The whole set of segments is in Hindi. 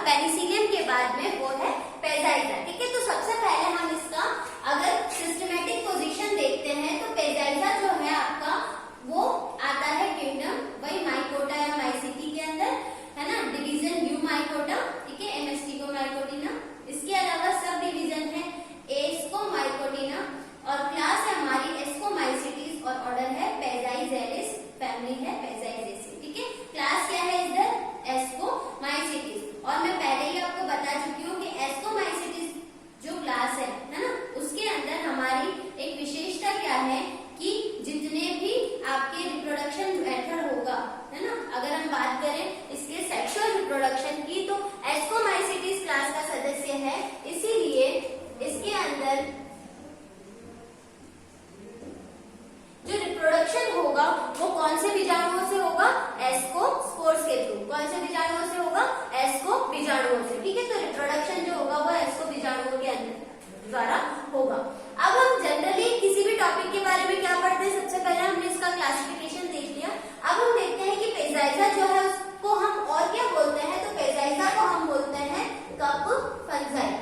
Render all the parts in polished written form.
पेनिसिलियम के बाद में वो है पेजाइजा। ठीक है, तो सबसे पहले हम इसका अगर सिस्टमेटिक पोजीशन देखते हैं तो पेजाइजा जो है आपका वो आता है किंगडम वही माइकोटा या माइसिटी के अंदर, है ना, डिवीजन यूमाइकोटा, ठीक है, एमेस्टिकोमाइकोटिना। इसके अलावा सब डिवीजन है एस्कोमाइकोटिना और क्लास है हमारी एस्कोमाइसिटीज और ऑर्डर है पेजाइजेलिस, फैमिली है पेजाइजेसी। ठीक है, क्लास क्या है इधर एस्कोमाइसिटीज। और मैं पहले ही आपको बता चुकी हूँ कि एस्कोमाइसिटीज जो क्लास है ना, उसके अंदर हमारी एक विशेषता क्या है कि जितने भी आपके रिप्रोडक्शन मेथड होगा, है ना, अगर हम बात करें इसके सेक्सुअल रिप्रोडक्शन की तो एस्कोमाइसिटीज क्लास का सदस्य है, इसीलिए इसके अंदर जो रिप्रोडक्शन होगा वो कौन से बीजाणुओं से होगा, एस्कोस्पोर्स के थ्रू। कौन से बीजाणुओं से होगा, एस्को बीजाणुओं से। ठीक है, तो रिप्रोडक्शन जो होगा वो एस्को बीजाणुओं के अंदर द्वारा होगा। अब हम जनरली किसी भी टॉपिक के बारे में क्या पढ़ते हैं, सबसे पहले हमने इसका क्लासिफिकेशन देख लिया। अब हम देखते हैं कि पेजाइजा जो है उसको हम और क्या बोलते हैं, तो पेजाइजा को हम बोलते हैं कप फंजाई।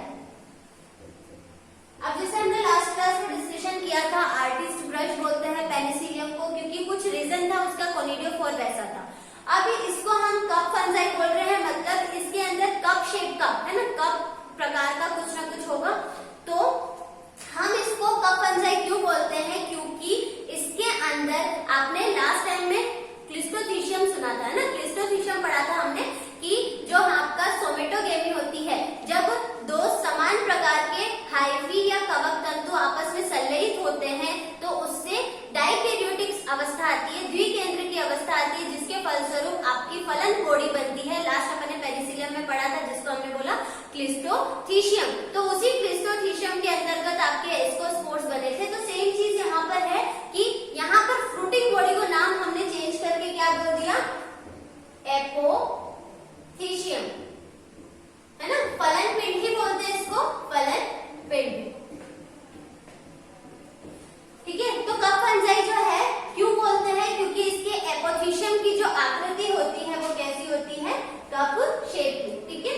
अब जैसे हमने लास्ट क्लास में डिस्कशन किया था, आर्टिस्ट ब्रश बोलते हैं पेनिसिलियम को, क्योंकि कुछ रीजन था उसका कोनिडियोफोर वैसा था। अभी इसको हम कप फंजाई बोल रहे हैं, मतलब इसके अंदर कप शेप का, है ना, कप प्रकार का कुछ ना कुछ होगा। तो हम इसको कप फंजाई क्यों बोलते हैं, क्योंकि इसके अंदर आपने लास्ट टाइम में क्लिस्टोथीशियम सुना था ना, क्लिस्टोथीशियम पढ़ा था हमने कि जो आपका सोमेटोगेमी होती है, जब दो समान प्रकार के हाइफी या कवक तंतु आपस में संलयित होते हैं तो उससे डाइकैरियोटिक अवस्था आती है, द्विकेंद्र की अवस्था आती है, जिसके फलस्वरूप आपकी फलन कोड़ी बनती है। लास्ट अपने पेनिसिलियम में पढ़ा था जिसको हमने बोला क्लिस्टोथीशियम। तो उसी क्लिस्टोथीशियम के अंतर्गत आपके एस्कोस्पोर्स बने थे। तो सेम चीज यहाँ पर है कि यहाँ पर फ्रूटिंग बॉडी को नाम हमने चेंज करके क्या बोल दिया, एपोथीशियम, है ना, फलन पिंड ही बोलते हैं इसको, फलन पिंड। ठीक है, तो कप फंजाई जो है क्यों बोलते हैं, क्योंकि इसके एपोथीशियम की जो आकृति होती है वो कैसी होती है, कप शेप की। ठीक है,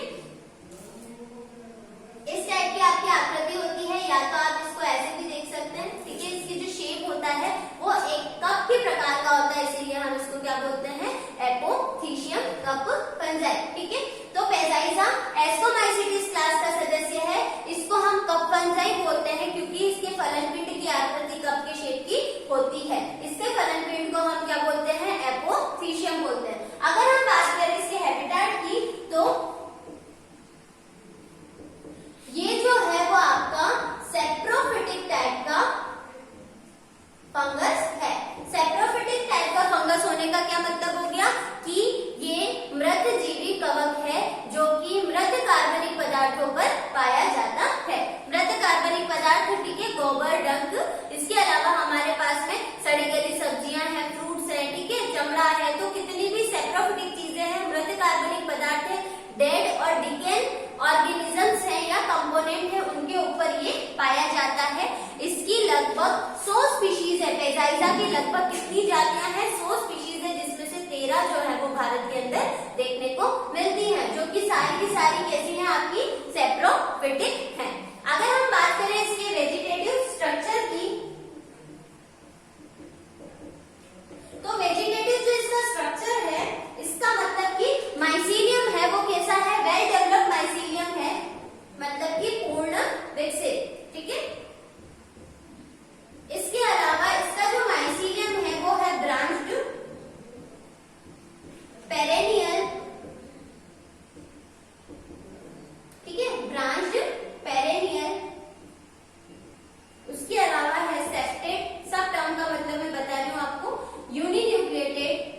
इस टाइप की आपकी आकृति होती है, या तो आप इसको ऐसे भी देख सकते हैं। ठीक है, इसकी जो शेप होता है वो एक कप के प्रकार का होता है, इसीलिए हम इसको क्या बोलते हैं, एपोथीशियम कप फंजाई। ठीक है, तो पेजाइजा एस्कोमाइसिटीज क्लास का सदस्य है, इसको हम कप फंजाई बोलते हैं क्योंकि इसके फलन पिंड की आकृति कप के शेप की होती है। इसके फलन पिंड को हम क्या बोलते हैं, एपोथीशियम बोलते हैं। अगर हम बात करें इसके हैबिटेट की तो ये जो है वो आपका सेप्रोफिटिक टाइप का फंगस है। सेप्रोफिटिक टाइप का फंगस होने का क्या मतलब हो गया कि ये मृत जीवी कवक है जो कि मृत कार्बनिक पदार्थों पर पाया जाता है। मृत कार्बनिक पदार्थ, ठीक है, गोबर, डंक, इसके अलावा हमारे पास में सड़ी गली सब्जियां हैं, फ्रूट्स हैं, ठीक है, चमड़ा है, तो कितनी भी सेप्रोफिटिक चीजें हैं, मृत कार्बनिक पदार्थ है, डेड और डिकेन ऑर्गेनिजम्स है या कंपोनेंट है, उनके ऊपर ये पाया जाता है। इसकी लगभग 100 स्पीशीज है। पेजाइजा की लगभग कितनी जातियां हैं, 100 स्पीशीज है, जिसमें से 13 जो है वो भारत के अंदर देखने को मिलती है, जो कि सारी की सारी कैसी है, आपकी सेप्रोफिटिक है। अगर हम बात करें इसके वेजिटेटिव स्ट्रक्चर की, तो वेजिटेटिव जो इसका स्ट्रक्चर है, इसका मतलब कि माइसीलियम है वो कैसा है, वेल डेवलप्ड माइसीलियम है, मतलब कि पूर्ण विकसित। ठीक है, इसके अलावा इसका जो माइसीलियम है वो है ब्रांच्ड, पेरेनियल, ठीक है, ब्रांच्ड पेरेनियल। उसके अलावा है सेप्टेड, सब टर्म का मतलब मैं बता रही हूँ आपको, यूनिन्यूक्लिएटेड।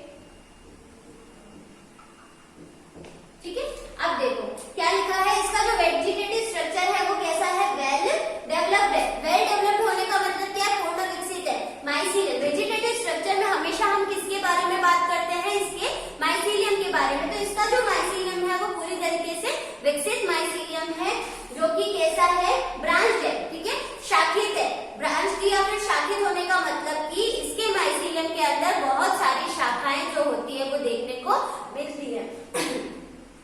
ठीक है, अब देखो क्या लिखा है, इसका जो वेजिटेटिव स्ट्रक्चर है वो कैसा है, वेल डेवलप्ड है। वेल डेवलप्ड होने का मतलब क्या है, पूर्ण विकसित है। माइसीलियम, वेजिटेटिव स्ट्रक्चर में हमेशा हम किसके बारे में बात करते हैं, इसके माइसीलियम के बारे में। तो इसका जो माइसीलियम है वो पूरी तरीके से विकसित माइसीलियम है, जो कि कैसा है, ब्रांच्ड है। ठीक है, शाखित है। ब्रांच या फिर शाखित होने का मतलब कि इसके माइसीलियम के अंदर बहुत सारी शाखाएं जो होती है वो देखने को मिलती है।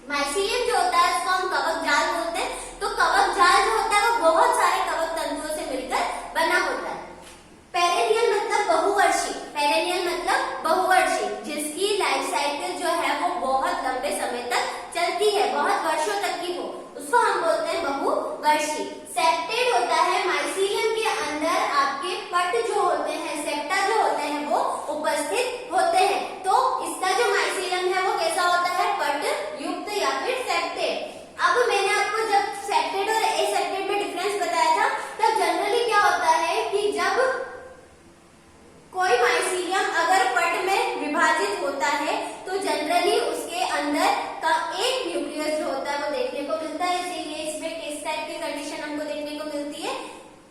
माइसीलियम जो होता है उसको बहुवर्षीय। सेप्टेड होता है माइसीलियम के अंदर आपके पट जो होते हैं, सेप्टा जो होते हैं वो उपस्थित होते हैं। तो इसका जो माइसीलियम है वो कैसा होता है, पट युक्त या फिर सेप्टेड। अब मैंने आपको जब सेप्टेड और एसेप्टेड में डिफरेंस बताया था, तब जनरली क्या होता है कि जब कोई माइसीलियम अगर पट में विभाजित होता है तो जनरली उसके अंदर का एक न्यूक्लियस जो होता है वो देखने को मिलता है। इसीलिए इसमें किस टाइप की कंडीशन हमको देखने को मिलती है,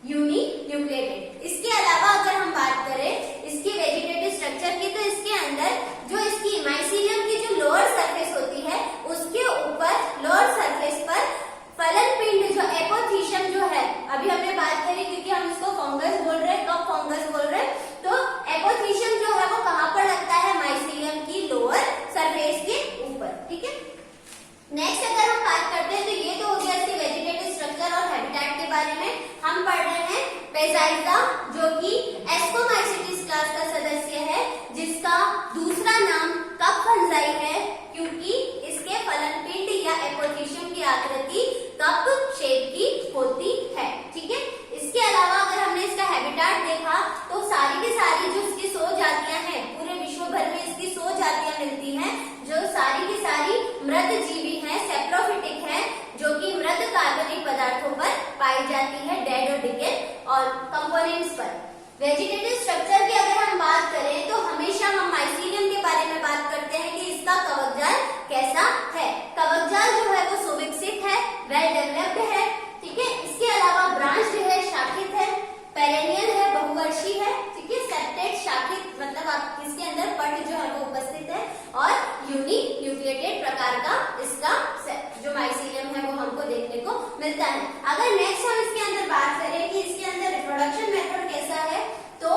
यूनी न्यूक्लिएटेड। इसके अलावा अगर हम बात करें इसकी वेजिटेटिव स्ट्रक्चर की, तो इसके अंदर जो इसकी माइसीलियम की जो लोअर सरफेस होती है उसके ऊपर लोअर सरफेस पर फलन पिंड जो एपोथीशियम जो है, अभी हमने बात करी क्योंकि हम इसको फंगस बोल रहे हैं, कब फंगस बोल रहे हैं, तो एपोथीशियम जो है वो कहां पर लगता है, माइसीलियम की लोअर सरफेस के ऊपर। ठीक है, नेक्स्ट अगर हम बात करते हैं तो ये तो हो गया इसके वेजिटेटिव स्ट्रक्चर और हैबिटेट के बारे में। हम पढ़ रहे हैं पेजाइजा जो कि एस्कोमाइसीटीज क्लास का सदस्य है, जिसका दूसरा नाम कप फंजाई है क्योंकि इसके फलन पिंड या एपोथीशियम की आकृति कप शेप की होती है। ठीक है, इसके अलावा अगर हमने इसका हैबिटेट देखा तो सारी की सारी जो इसकी सो जातियां हैं, पूरे विश्व भर में इसकी सो जातियां मिलती हैं, जो सारी की सारी मृत जीवी हैं, सेप्रोफिटिक हैं, जो कि मृत कार्बनिक पदार्थों पर पाई जाती है, डेड और डिके और कंपोनेंट्स पर। वेजिटेटिव स्ट्रक्चर की अगर हम बात करें तो हमेशा हम माइसीलियम के बारे में बात करते हैं कि इसका कवक जाल कैसा है। कवक जाल जो है वो सुविकसित है, वेल डेवलप्ड है। ठीक है, इसके अलावा ब्रांच जो है शाखित है, पेरेनियल है, बहुवर्षीय है। ठीक है, सेप्टेड शाखित मतलब आप इसके अंदर पट जो है वो उपस्थित है और यूनी न्यूक्लिएटेड प्रकार का इसका जो माइसीलियम है वो हमको देखने को मिलता है। अगर नेक्स्ट हम इसके अंदर बात करें कि इसके अंदर रिप्रोडक्शन मेथड कैसा है, तो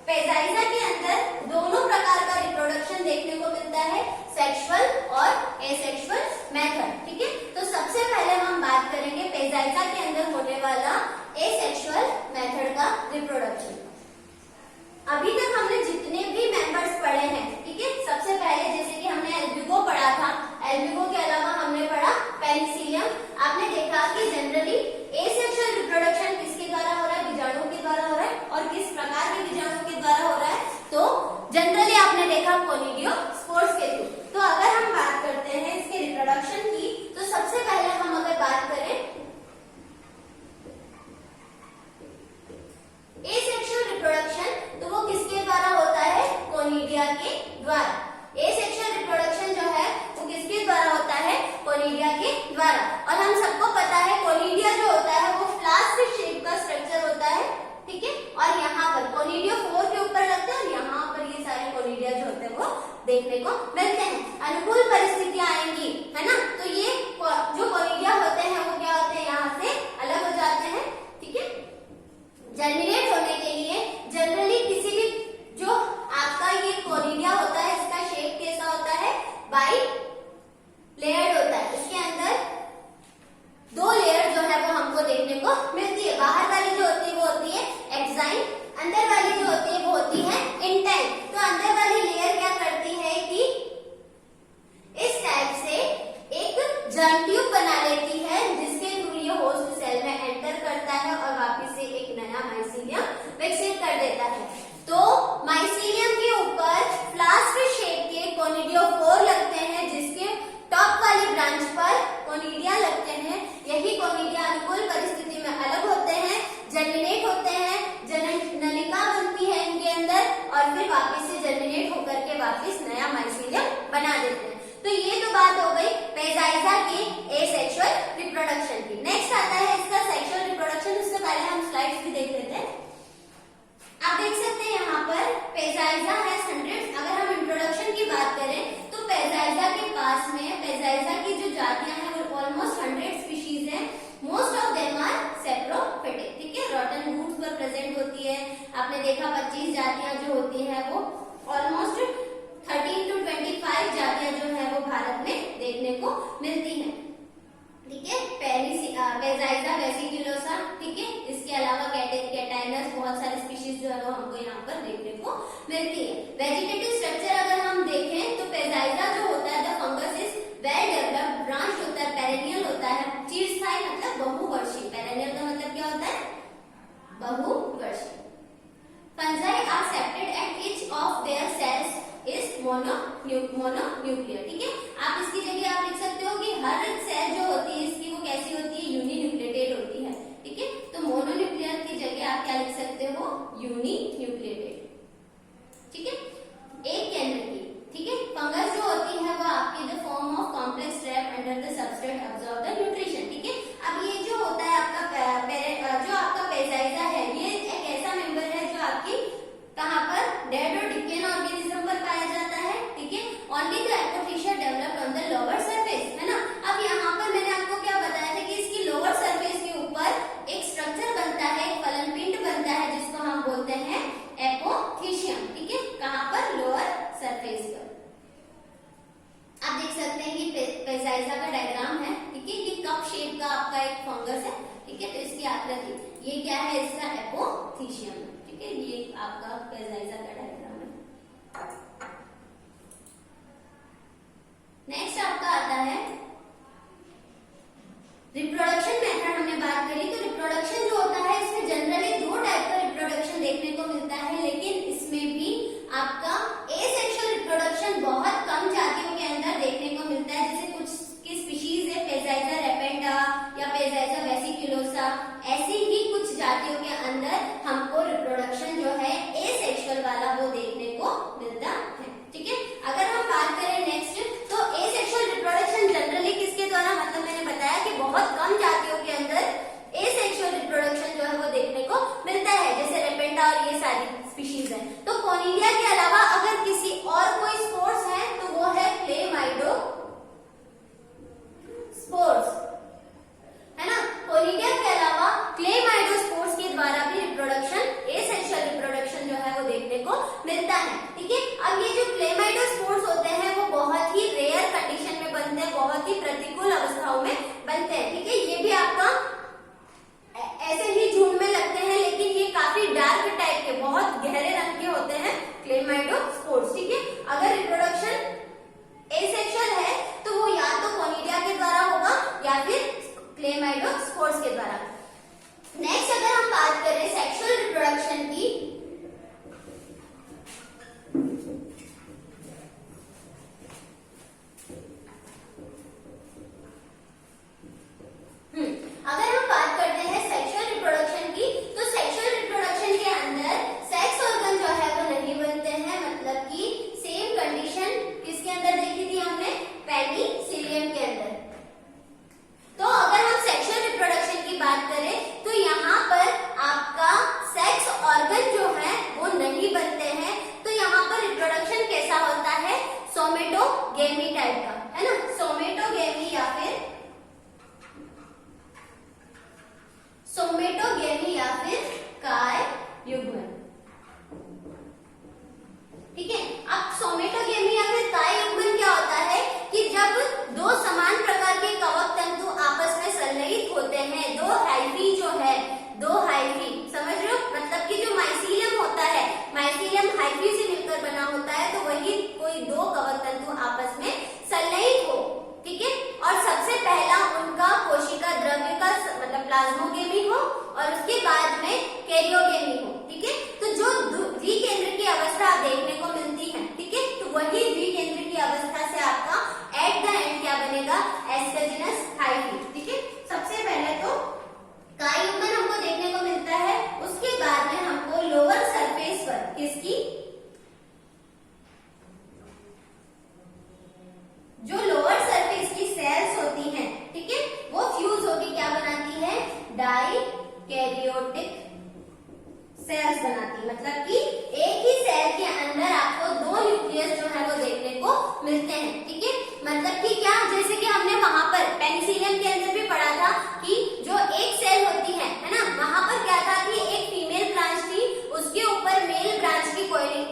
पेजाइजा के अंदर दोनों प्रकार का रिप्रोडक्शन देखने को मिलता है, सेक्सुअल और एसेक्सुअल मेथड। ठीक है, तो सबसे पहले हम बात करेंगे पेजाइजा के अंदर होने वाला एसेक्सुअल मेथड का रिप्रोडक्शन। अभी तक हमने जितने भी मेंबर्स पढ़े हैं, ठीक है, सबसे पहले जैसे कि हमने एल्ब्यूगो पढ़ा था, एल्ब्यूगो के अलावा हमने पढ़ा पेनिसिलियम। आपने देखा कि जनरली एसेक्सुअल रिप्रोडक्शन किसके द्वारा हो रहा है, बीजाणुओं के द्वारा हो रहा है, और किस प्रकार के बीजाणुओं के द्वारा हो रहा है, तो जनरली आपने देखा कोनिडियोस्पोर्स के थ्रू। तो अगर हम बात करते हैं इसके रिप्रोडक्शन की, तो सबसे पहले हम अगर बात करें एसेक्सुअल रिप्रोडक्शन, तो वो किसके द्वारा होता है, कोनिडिया के द्वारा। एसेक्सुअल रिप्रोडक्शन जो है वो किसके द्वारा होता है, कोनिडिया के द्वारा। और हम सबको पता है कोनिडिया जो होता है वो फ्लास्क शेप का स्ट्रक्चर होता है। ठीक है, और यहाँ पर कोनिडियोफोर के ऊपर लगता है और यहाँ पर ये सारे कोनिडिया जो होते हैं वो देखने को मिलते हैं। अनुकूल परिस्थितियां आएंगी, है ना, तो ये जो कोनिडिया होते हैं वो क्या होते हैं, यहाँ से अलग हो जाते हैं। ठीक है, जर्मिनेट होने के लिए जनरली किसी भी जो आपका ये कोनिडिया होता है इसका शेप कैसा होता है, बाई लेयर्ड होता है। इसके अंदर दो लेयर जो है वो हमको देखने को मिलती है। बाहर वाली जो होती है वो होती है एक्साइन, अंदर वाली जो होती है वो होती है इंटाइन। तो अंदर वाली लेयर क्या करती है कि इस टाइप से एक जर्म ट्यूब बना लेती है, जिसके थ्रू ये होस्ट सेल में एंटर करता है और वापस से एक नया माइसीलियम विकसित कर देता है। तो माइसीलियम के ऊपर फ्लास्क शेप के कोनिडियोफोर लगते हैं, जिसके टॉप वाली ब्रांच पर कोनिडिया लगते हैं। यही कोनिडिया अनुकूल परिस्थिति में अलग होते हैं, जर्मिनेट होते हैं, जनन नलिका बनती है इनके अंदर और फिर वापस से जर्मिनेट होकर के वापस नया माइसीलियम बना देते हैं। तो ये तो बात हो गई पेजाइजा के एसेक्सुअल रिप्रोडक्शन की। नेक्स्ट आता है इसका सेक्सुअल रिप्रोडक्शन। उससे पहले हम स्लाइड्स भी देख लेते हैं। आप देख सकते हैं यहाँ पर पेजाइजा है 100। अगर हम इंट्रोडक्शन की बात करें तो पेजाइजा के पास में पेजाइजा की जो जातियां हैं वो ऑलमोस्ट 100 स्पीशीज हैं। Most of them are saprophytic. ठीक है, रॉटन वुड्स पर प्रेजेंट होती है। आपने देखा 25 जातियां जो होती हैं वो ऑलमोस्ट 13 to 25 जातियां जो है वो भारत में देखने को मिलती हैं। ठीक है, पेजाइजा वेसिक्युलोसा। ठीक है, इसके अलावा कैटाइनस बहुत सारे स्पीशीज जो है वो हमको यहाँ पर देखने को मिलती है। वेजिटेटिव स्ट्रक्चर अगर हम देखें तो पेजाइजा जो होता है the fungus is well developed, branch होता है, पेरेनियल होता है, चिरस्थायी मतलब बहुवर्षीय, perennial should absorb the nutrition, ठीक है। अब ये जो होता है आपका जो आपका पैराइजा है, ये एक ऐसा मेंबर है जो आपकी कहाँ पर डेड और डिकेन ऑर्गेनिज्म पर पाया जाता है, ठीक है। ओनली द एपोफिशिया developed on the lower surface, है ना। अब यहाँ पर मैंने आपको क्या बताया था कि इसकी लोअर सरफेस के ऊपर एक स्ट्रक्चर बनता है, एक फलन पिंड बनता है जिसको हम बोलते हैं एपोफिशियम, ठीक है। कहाँ पर? लोअर सरफेस पर। आप देख सकते हैं कि पैराइजा का डायग्राम है, ठीक है। ये कप शेप का आपका एक फंगस है, ठीक है। तो इसकी आकृति ये क्या है? इसका एपोफिशियम, ठीक है। ये आपका पैराइजा का डायग्राम है। नेक्स्ट आपका आता है रिप्रोडक्शन मेथड। हमने बात करी तो रिप्रोडक्शन जो होता है इसमें जनरली दो टाइप का रिप्रोडक्शन देखने को मिलता है, लेकिन इसमें भी आपका एसेक्सुअल रिप्रोडक्शन बहुत कम जातियों के अंदर देखने को मिलता है। जैसे कुछ की स्पीशीज है पैराइजा रेपेंडा या पैराइजा वेसिकुलोसा, ऐसी ही कुछ जातियों के अंदर हमको रिप्रोडक्शन जो है एसेक्सुअल वाला वो देखने को मिलता है, ठीक है। अगर हम बात करें नेक्स्ट, तो एसेक्सुअल रिप्रोडक्शन जनरली किसके द्वारा, मतलब मैंने बताया कि बहुत कम जातियों के अंदर एसेक्सुअल रिप्रोडक्शन जो है वो देखने को मिलता है, जैसे रेपेंडा और ये सारी स्पीशीज है। तो कोनिडिया के अलावा अगर किसी और कोई स्पोर्स है तो वो है क्लेमाइडो स्पोर्स, है ना। कोनिडिया के अलावा क्लेमाइडो स्पोर्स के द्वारा भी रिप्रोडक्शन एसेक्सुअल रिप्रोडक्शन जो है वो देखने को मिलता है, ठीक है। अब ये जो क्लेमाइडो स्पोर्स होते हैं वो बहुत ही रेयर कंडीशन में बनते हैं, बहुत ही प्रतिकूल अवस्थाओं में बनते हैं, ठीक है। ये भी आपका ऐसे ही झुंड में लगते हैं, लेकिन ये काफी डार्क टाइप के, बहुत गहरे रंग के होते हैं क्लेमाइडो स्पोर्स, ठीक है। अगर रिप्रोडक्शन एसेक्सुअल है तो वो या तो कोनिडिया के द्वारा होगा या फिर क्लेमाइडो स्पोर्स के द्वारा। नेक्स्ट अगर हम बात करें सेक्सुअल रिप्रोडक्शन की, अगर हम बात करते हैं सेक्सुअल रिप्रोडक्शन की, तो सेक्सुअल रिप्रोडक्शन के अंदर सेक्स ऑर्गन जो है वो नहीं बनते हैं, मतलब कि सेम कंडीशन किसके अंदर देखी थी हमने? पेनिसिलियम के अंदर। तो अगर हम सेक्सुअल रिप्रोडक्शन की बात करें तो यहाँ पर आपका सेक्स ऑर्गन जो है वो नहीं बनते हैं। तो यहाँ पर रिप्रोडक्शन कैसा होता है? सोमेटोगेमी टाइप का, है ना। सोमेटोगेमी या फिर काय युग्मन, ठीक है। अब सोमेटोगेमी या फिर काय युग्मन क्या होता है कि जब दो समान प्रकार के कवक तंतु आपस में संलयित होते हैं, दो हाइफी जो है, दो हाइफी, समझ रहे हो, मतलब कि जो माइसीलियम होता है, माइसीलियम हाइफी से मिलकर बना होता है, तो वही कोई दो कवक तंतु आपस में संलयित हो, ठीक है। और सबसे पहला उनका कोशिका द्रव्य का मतलब प्लाज्मोगेमी हो और उसके बाद में कैरियोगेमी हो, ठीक है। तो जो द्विकेंद्र की अवस्था देखने को मिलती है, ठीक है, तो वही द्विकेंद्र की अवस्था से आपका एट द एंड क्या बनेगा? एस्पेजिनस हाइफी, ठीक है। सबसे पहले तो काय युग्मन हमको देखने को मिलता है, उसके बाद में हमको लोअर सरफेस पर किसकी, जो लोअर सरफेस की सेल्स होती हैं, ठीक है, वो फ्यूज होकर क्या बनाती है? डाई कैरियोटिक सेल्स बनाती, मतलब कि एक ही सेल के अंदर आपको दो न्यूक्लियस जो है वो देखने को मिलते हैं, ठीक है। मतलब कि क्या, जैसे कि हमने वहां पर पेनिसिलियम के अंदर भी पढ़ा था कि जो एक सेल होती है ना, वहां पर क्या था कि एक फीमेल ब्रांच थी, उसके ऊपर मेल ब्रांच की कॉइलिंग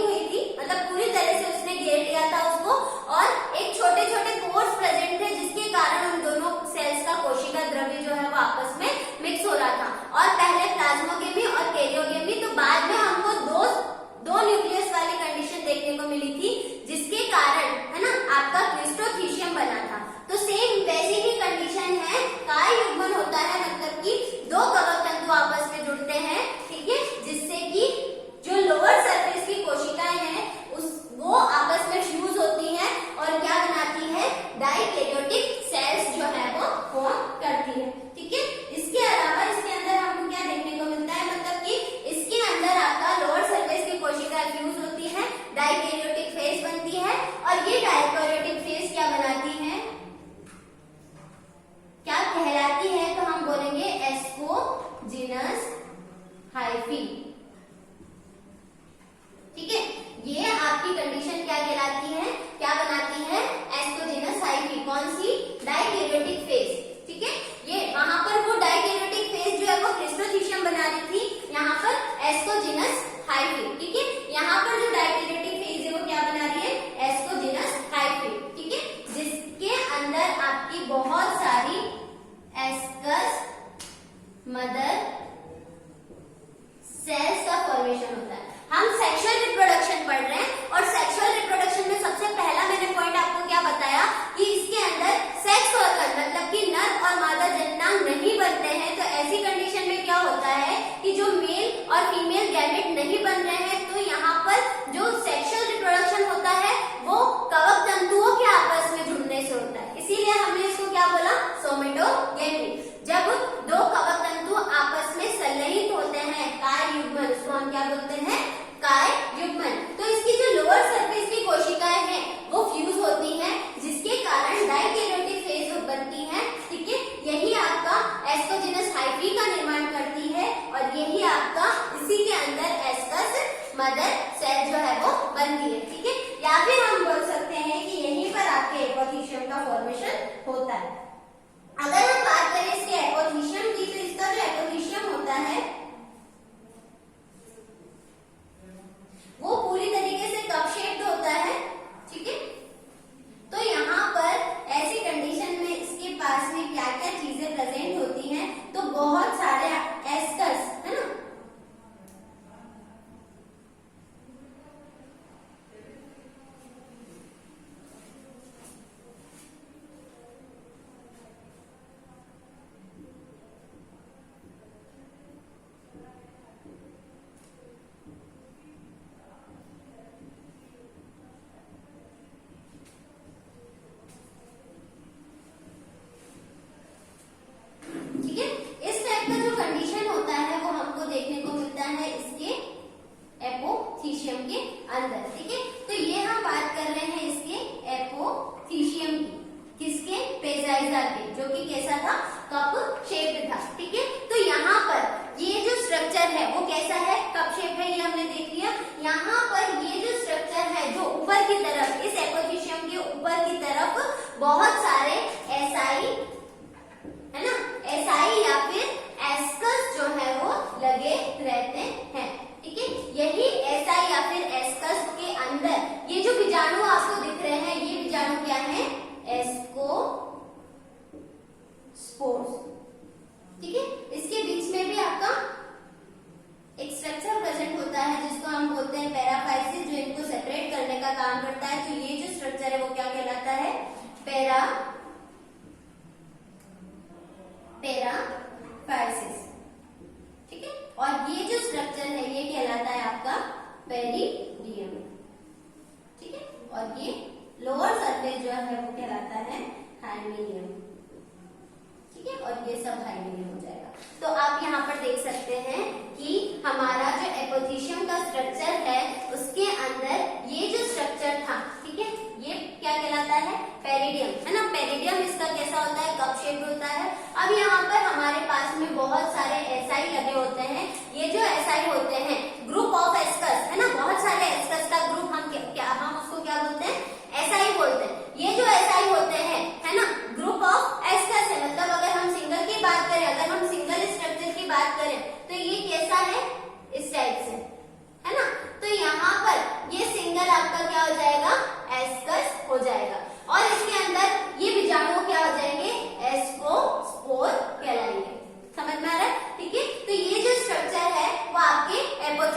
हुई थी, मतलब पूरी तरह से उसने घेर लिया था उसको, और एक छोटे छोटे पोर्स प्रेजेंट थे जिसके कारण उन दोनों सेल्स का कोशिका द्रव्य जो है वो आपस में मिक्स हो रहा था। और पहले प्लाज्मोगेमी और कैरियोगेमी, तो बाद में हम कहलाती है तो हम बोलेंगे एस्कोजिनस हाइफी। ठीक है, ये आपकी कंडीशन क्या कहलाती है, क्या बनाती है, एस्कोजिनस हाइफी। कौन सी, डाइकैरियोटिक फेज। ठीक है, ये वहां पर वो डाइकैरियोटिक फेज जो है वो क्रिस्टोथीशियम बना रही थी, यहाँ पर एस्कोजिनस हाइफी। ठीक है, यहाँ पर जो डाइकैरियोटिक फेज है वो क्या बना रही है, एस्कोजिनस हाइफी। ठीक है, जिसके अंदर आपकी बहुत सारी एस्कस मदर सेल्स का फॉर्मेशन होता है। हम सेक्सुअल रिप्रोडक्शन पढ़ रहे हैं और सेक्सुअल रिप्रोडक्शन में सबसे पहला मैंने पॉइंट आपको क्या बताया कि इसके अंदर सेक्स ऑर्गन मतलब कि नर और मादा जननांग नहीं बनते हैं। तो ऐसी कंडीशन में क्या होता है कि जो मेल और फीमेल गैमेट नहीं बन रहे हैं, तो यहाँ पर जो सेक्सुअल रिप्रोडक्शन होता है वो कवक तंतुओं के आपस में जुड़ने से होता है। इसीलिए हमने इसको क्या बोला, सोमेटोगेमी। जब दो कवक तंतु आपस में संलयित होते हैं, काय युग्मन, उसको हम क्या बोलते हैं, काय युग्मन। तो इसकी जो लोअर सरफेस की कोशिकाएं हैं वो फ्यूज होती हैं, जिसके कारण डाइकैरियोटिक फेज बनती है। ठीक है, यही आपका एस्कोजिनस हाइफी का निर्माण करती है और यही आपका इसी के अंदर एस्कस मदर सेल जो है वो बनती है। ठीक है, या फिर हम बोल सकते हैं कि यहीं पर आपके एपोथीशियम का फॉर्मेशन होता है। अगर हम बात करें इसके एपोथीशियम की, तो इसका जो एपोथीशियम होता है वो पूरी तरीके से कप शेप्ड होता है। ठीक है, तो यहाँ पर ऐसी कंडीशन में इसके पास में क्या क्या चीजें प्रेजेंट होती हैं, तो बहुत सारे एस्कस है ना, के अंदर। ठीक है, तो ये हम बात कर रहे हैं इसके एपोथीशियम की, किसके, पेजाइजा के, जो कि कैसा था, कप शेप्ड था। ठीक है, तो यहाँ पर ये जो स्ट्रक्चर है वो कैसा है, कप शेप है, ये हमने देख लिया। यहाँ पर ये जो स्ट्रक्चर है जो ऊपर की तरफ, इस एपोथीशियम के ऊपर की तरफ बहुत सारे एसाई है ना, एसाई या फिर एस्कस जो है वो लगे रहते हैं। ठीक है, यही एसाई या फिर एस्कस के अंदर ये जो बीजाणु आपको दिख रहे हैं, ये बीजाणु क्या है, एस्कोस्पोर्स। ठीक है, इसके बीच में भी आपका एक स्ट्रक्चर प्रेजेंट होता है जिसको हम बोलते हैं पैराफाइसिस, जो इनको सेपरेट करने का काम करता है। तो ये जो स्ट्रक्चर है वो क्या कहलाता है, पैराफाइसिस। ठीक है, और ये जो स्ट्रक्चर है ये कहलाता है आपका पेरिडियम। ठीक है, और ये लोअर सरफेस जो है वो कहलाता है हाइमेनियम। ठीक है, और ये सब हाइमेनियम हो जाएगा। तो आप यहाँ पर देख सकते हैं कि हमारा जो एपोथीशियम का स्ट्रक्चर है उसके अंदर ये जो स्ट्रक्चर था, ठीक है, ये क्या कहलाता है, पेरिडियम है ना। पेरिडियम इसका कैसा होता है, कप शेप होता है। अब यहाँ पर हमारे पास में बहुत सारे एसाई लगे होते हैं। ये जो एसाई होते हैं, ग्रुप ऑफ एस्कस है ना, बहुत सारे एस्कस का ग्रुप, हम उसको क्या बोलते हैं, एसाई बोलते हैं। ये जो एसाई होते हैं है ना, ग्रुप ऑफ एस्कस है, मतलब अगर हम सिंगल की बात करें, अगर हम सिंगल स्ट्रक्चर की बात करें तो ये कैसा है, इस टाइप से है ना। तो यहाँ पर ये सिंगल आपका क्या हो जाएगा, एस्कस हो जाएगा, और इसके अंदर ये बीजाणु क्या हो जाएंगे, एस्कोस्पोर कहलाएंगे। समझ में आ रहा है। ठीक है, तो ये जो स्ट्रक्चर है वो आपके एपोथीशियम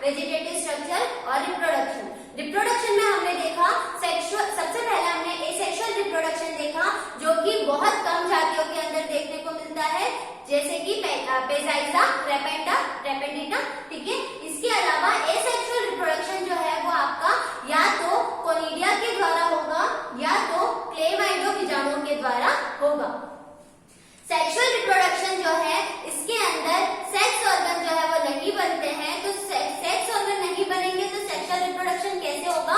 वेजिटेटिव स्ट्रक्चर और रिप्रोडक्शन। रिप्रोडक्शन में हमने देखा सेक्सुअल, सबसे पहले हमने एसेक्सुअल रिप्रोडक्शन देखा जो कि बहुत कम जातियों के अंदर देखने को मिलता है, जैसे कि पेजाइजा, रेपेंडिटा, ठीक है। इसके अलावा एसेक्सुअल रिप्रोडक्शन जो है वो आपका या तो कोनिडिया के द्वारा होगा या तो क्लेमाइडो बीजाणुओं के द्वारा होगा। सेक्सुअल रिप्रोडक्शन जो है इसके अंदर सेक्स ऑर्गन जो है वो नहीं बनते हैं, तो सेक्स ऑर्गन नहीं बनेंगे तो सेक्सुअल रिप्रोडक्शन कैसे होगा?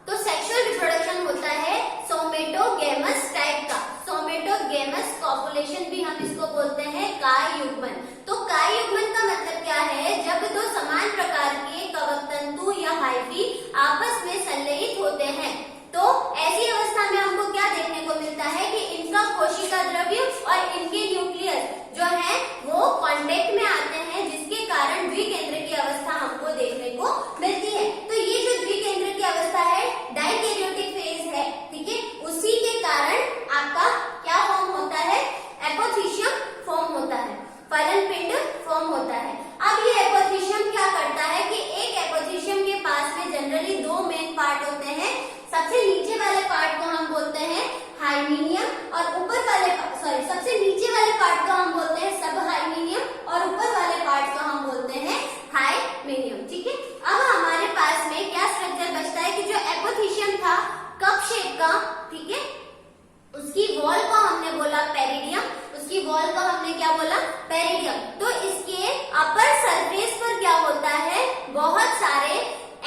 तो सेक्सुअल रिप्रोडक्शन होता है सोमेटोगेमस टाइप का। सोमेटोगेमस कॉपुलेशन भी हम इसको बोलते हैं, काय युग्मन। तो काय युग्मन का मतलब क्या है? जब दो समान प्रकार के कवक तंतु या हाइफी आपस में संलयित होते हैं तो ऐसी अवस्था में हमको क्या देखने को मिलता है कि इनका कोशिका द्रव्य और इनके न्यूक्लियस जो है वो कांटेक्ट में आते हैं, जिसके कारण द्विकेंद्र की अवस्था हमको देखने को मिलती है। तो ये जो द्विकेंद्र की अवस्था है डाइकैरियोटिक फेज है, ठीक है। उसी के कारण आपका क्या फॉर्म होता है? एपोथीशियम फॉर्म होता है, फलन पिंड फॉर्म होता है। अब ये एपोथीशियम क्या करता है कि एक एपोथीशियम के पास में जनरली दो मेन पार्ट होते हैं। सबसे नीचे वाले पार्ट को हम बोलते हैं हाइमीनियम और ऊपर वाले सबसे नीचे वाले पार्ट को हम बोलते हैं सब हाइमीनियम और ऊपर वाले पार्ट को हम बोलते हैं हाइमीनियम, ठीक है। अब हमारे पास में क्या स्ट्रक्चर बचता है कि जो एपोथीशियम था कप शेप का, ठीक है, उसकी वॉल को हमने बोला पेरिडियम, उसकी वॉल को हमने क्या बोला? पेरिडियम। तो इसके अपर सरफेस पर क्या होता है? बहुत सारे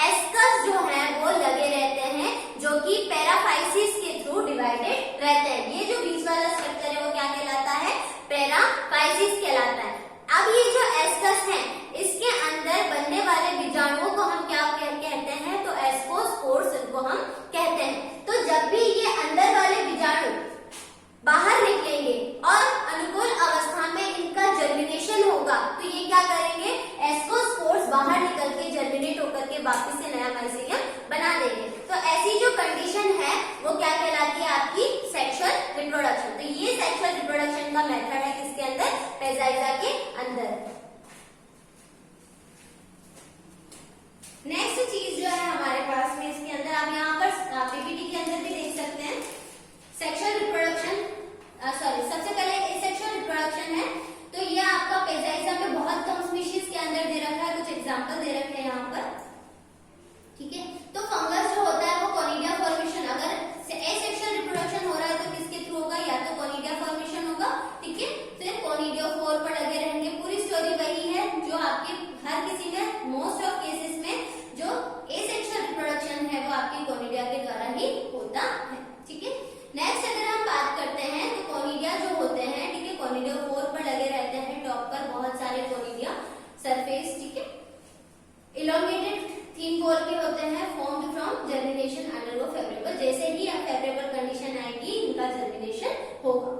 एस्कस जो है वो लगे रहते हैं जो कि पैराफाइसिस के थ्रू डिवाइडेड रहते हैं। ये जो बीच वाला स्ट्रक्चर है वो क्या कहलाता है? पैराफाइसिस कहलाता है। अब ये जो एस्कस हैं इसके अंदर बनने वाले बीजाणुओं को हम क्या कहते हैं? तो एस्कोस्पोर्स इनको हम कहते हैं। तो जब भी ये अंदर वाले बीजाणु बाहर निकलेंगे और अनुकूल अवस्था में इनका जर्मिनेशन होगा तो ये क्या करेंगे? एस्कोस्पोर्स बाहर निकल के जर्मिनेट होकर के वापस से नया माइसीलियम बना देंगे। तो ऐसी जो कंडीशन है वो क्या कहलाती है? आपकी सेक्सुअल रिप्रोडक्शन। तो ये सेक्सुअल रिप्रोडक्शन का मेथड है किसके अंदर? पेजाइजा के अंदर। नेक्स्ट चीज जो है हमारे पास में इसके अंदर आप यहाँ पर पीपीटी के अंदर भी देख सकते हैं सेक्सुअल रिप्रोडक्शन, सबसे पहले एसेक्सुअल रिप्रोडक्शन है। तो ये आपका पेजाइजा में बहुत कम स्पीशीज के अंदर दे रखा है, कुछ एग्जांपल दे रखे हैं यहाँ पर, ठीक है। तो फंगस जो होता है वो कोनिडिया फॉर्मेशन, अगर एसेक्सुअल रिप्रोडक्शन हो रहा है तो किसके थ्रू होगा? या तो कोनिडिया फॉर्मेशन होगा, ठीक है, फिर कोनिडियोफोर पर लगे रहेंगे। पूरी स्टोरी वही है जो आपके हर किसी में मोस्ट ऑफ केसेस में जो एसेक्सुअल रिप्रोडक्शन है वो आपकी कोनिडिया के द्वारा ही होता है, ठीक है। नेक्स्ट अगर हम बात करते हैं तो कोनिडिया जो होते हैं, ठीक है, कोनिडियोफोर पर लगे रहते हैं, टॉप पर बहुत सारे कोनिडिया सरफेस, ठीक है, इलोंगेटेड थीन पोल के होते हैं, formed from germination undergo favourable. जैसे ही फेवरेबल कंडीशन आएगी इनका जर्मिनेशन होगा,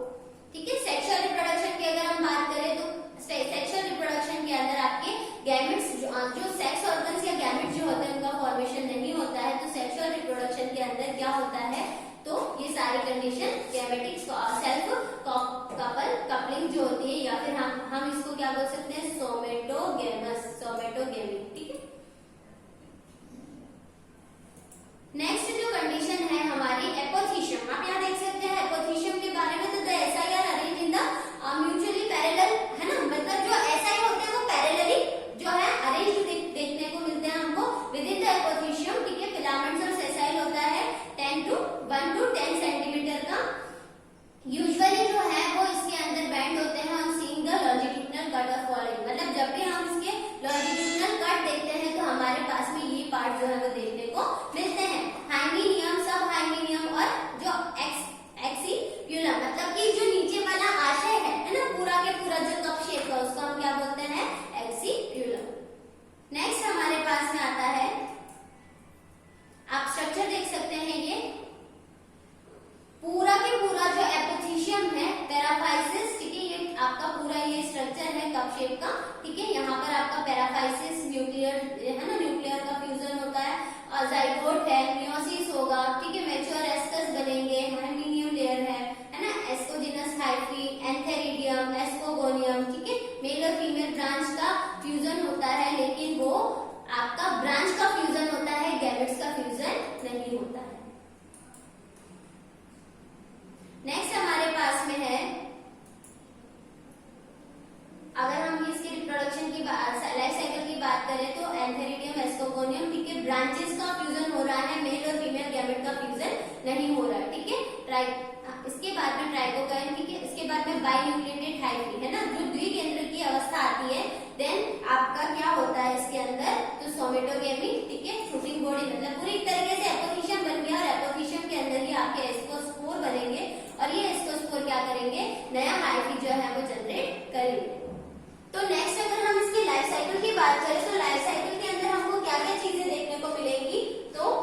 ठीक है। सेक्सुअल रिप्रोडक्शन की अगर हम बात करें तो सेक्सुअल रिप्रोडक्शन के अंदर आपके गैमेट्स जो सेक्स ऑर्गन्स या गैमेट्स जो होते हैं उनका फॉर्मेशन नहीं होता है। तो सेक्सुअल रिप्रोडक्शन के अंदर क्या होता है? तो ये सारी कंडीशन गैमेटिक सेल्फ कपलिंग जो होती है, या फिर हम इसको क्या बोल सकते हैं? सोमेटोगेमी, ठीक है। नेक्स्ट जो कंडीशन है हमारी एपोथीशियम, आप यहाँ देख सकते हैं एपोथीशियम के बारे में। तो the SIR arrange in the mutually parallel, है ना, मतलब जो एसआई होते हैं वो पैरेलली जो है अरेंज देखने को मिलते हैं हमको विद इन द एपोथीशियम, ठीक है। फिलामेंट्स और सेसाइल होता है 1 to 10 सेंटीमीटर का। यूजुअली जो है वो इसके अंदर बैंड होते हैं on seeing the longitudinal cut off following, मतलब जब भी हम इसके लॉन्जिट्यूडिनल कट देखते हैं तो हमारे पास में ये पार्ट जो है वो देखने को मिलते हैं। हाइमीनियम, सब हाइमीनियम और जो एक्सिप्यूलम, मतलब कि जो नीचे वाला आशय है ना, पूरा के पूरा जो कप शेप का, उसको हम क्या बोलते हैं? एक्सिप्यूलम। नेक्स्ट हमारे पास में आता है, आप स्ट्रक्चर देख सकते हैं, ये पूरा के पूरा जो एपोथीशियम है पैराफाइसिस, ठीक है, ये आपका पूरा ये स्ट्रक्चर है कप शेप का, ठीक है। यहाँ पर आपका पैराफाइसिस न्यूक्लियर है ना, न्यूक्लियर का फ्यूजन होता है और जाइगोट है, मियोसिस होगा, ठीक है, मैच्योर एस्कस बनेंगे, हाइमीनियम लेयर है ना, एस्कोजिनस हाइफी, एंथेरिडियम, एस्कोगोनियम, ठीक है, मेल और फीमेल ब्रांच का फ्यूजन होता है, लेकिन वो आपका ब्रांच का फ्यूजन होता है, गैमेट्स का फ्यूजन नहीं होता है। नेक्स्ट हमारे पास में है, अगर हम इसके रिप्रोडक्शन की लाइफ साइकिल की बात करें तो एंथेरिडियम, एस्कोगोनियम, ठीक है, ब्रांचेस का फ्यूजन हो रहा है, मेल और फीमेल गैमेट का फ्यूजन नहीं हो रहा है, ठीक है। इसके बाद में ट्राइकोकाइन, ठीक है, इसके बाद में बाइन्यूक्लिएटेड हाइब्रिड है ना, जो द्विकेंद्र की अवस्था आती है, देन आपका क्या होता है इसके अंदर, तो सोमेटोगेमी, ठीक है, फ्रूटिंग बॉडी, मतलब पूरी तरीके से एपोफिशियम बन गया और एपोफिशियम के अंदर ही आपके एस्कोस्पोर बनेंगे और ये एस्कोस्पोर क्या करेंगे, नया हाइब्रिड जो है वो जनरेट करेंगे। तो नेक्स्ट अगर हम इसकी लाइफ साइकिल की बात करें तो लाइफ साइकिल के अंदर हमको क्या क्या चीजें देखने को मिलेंगी, तो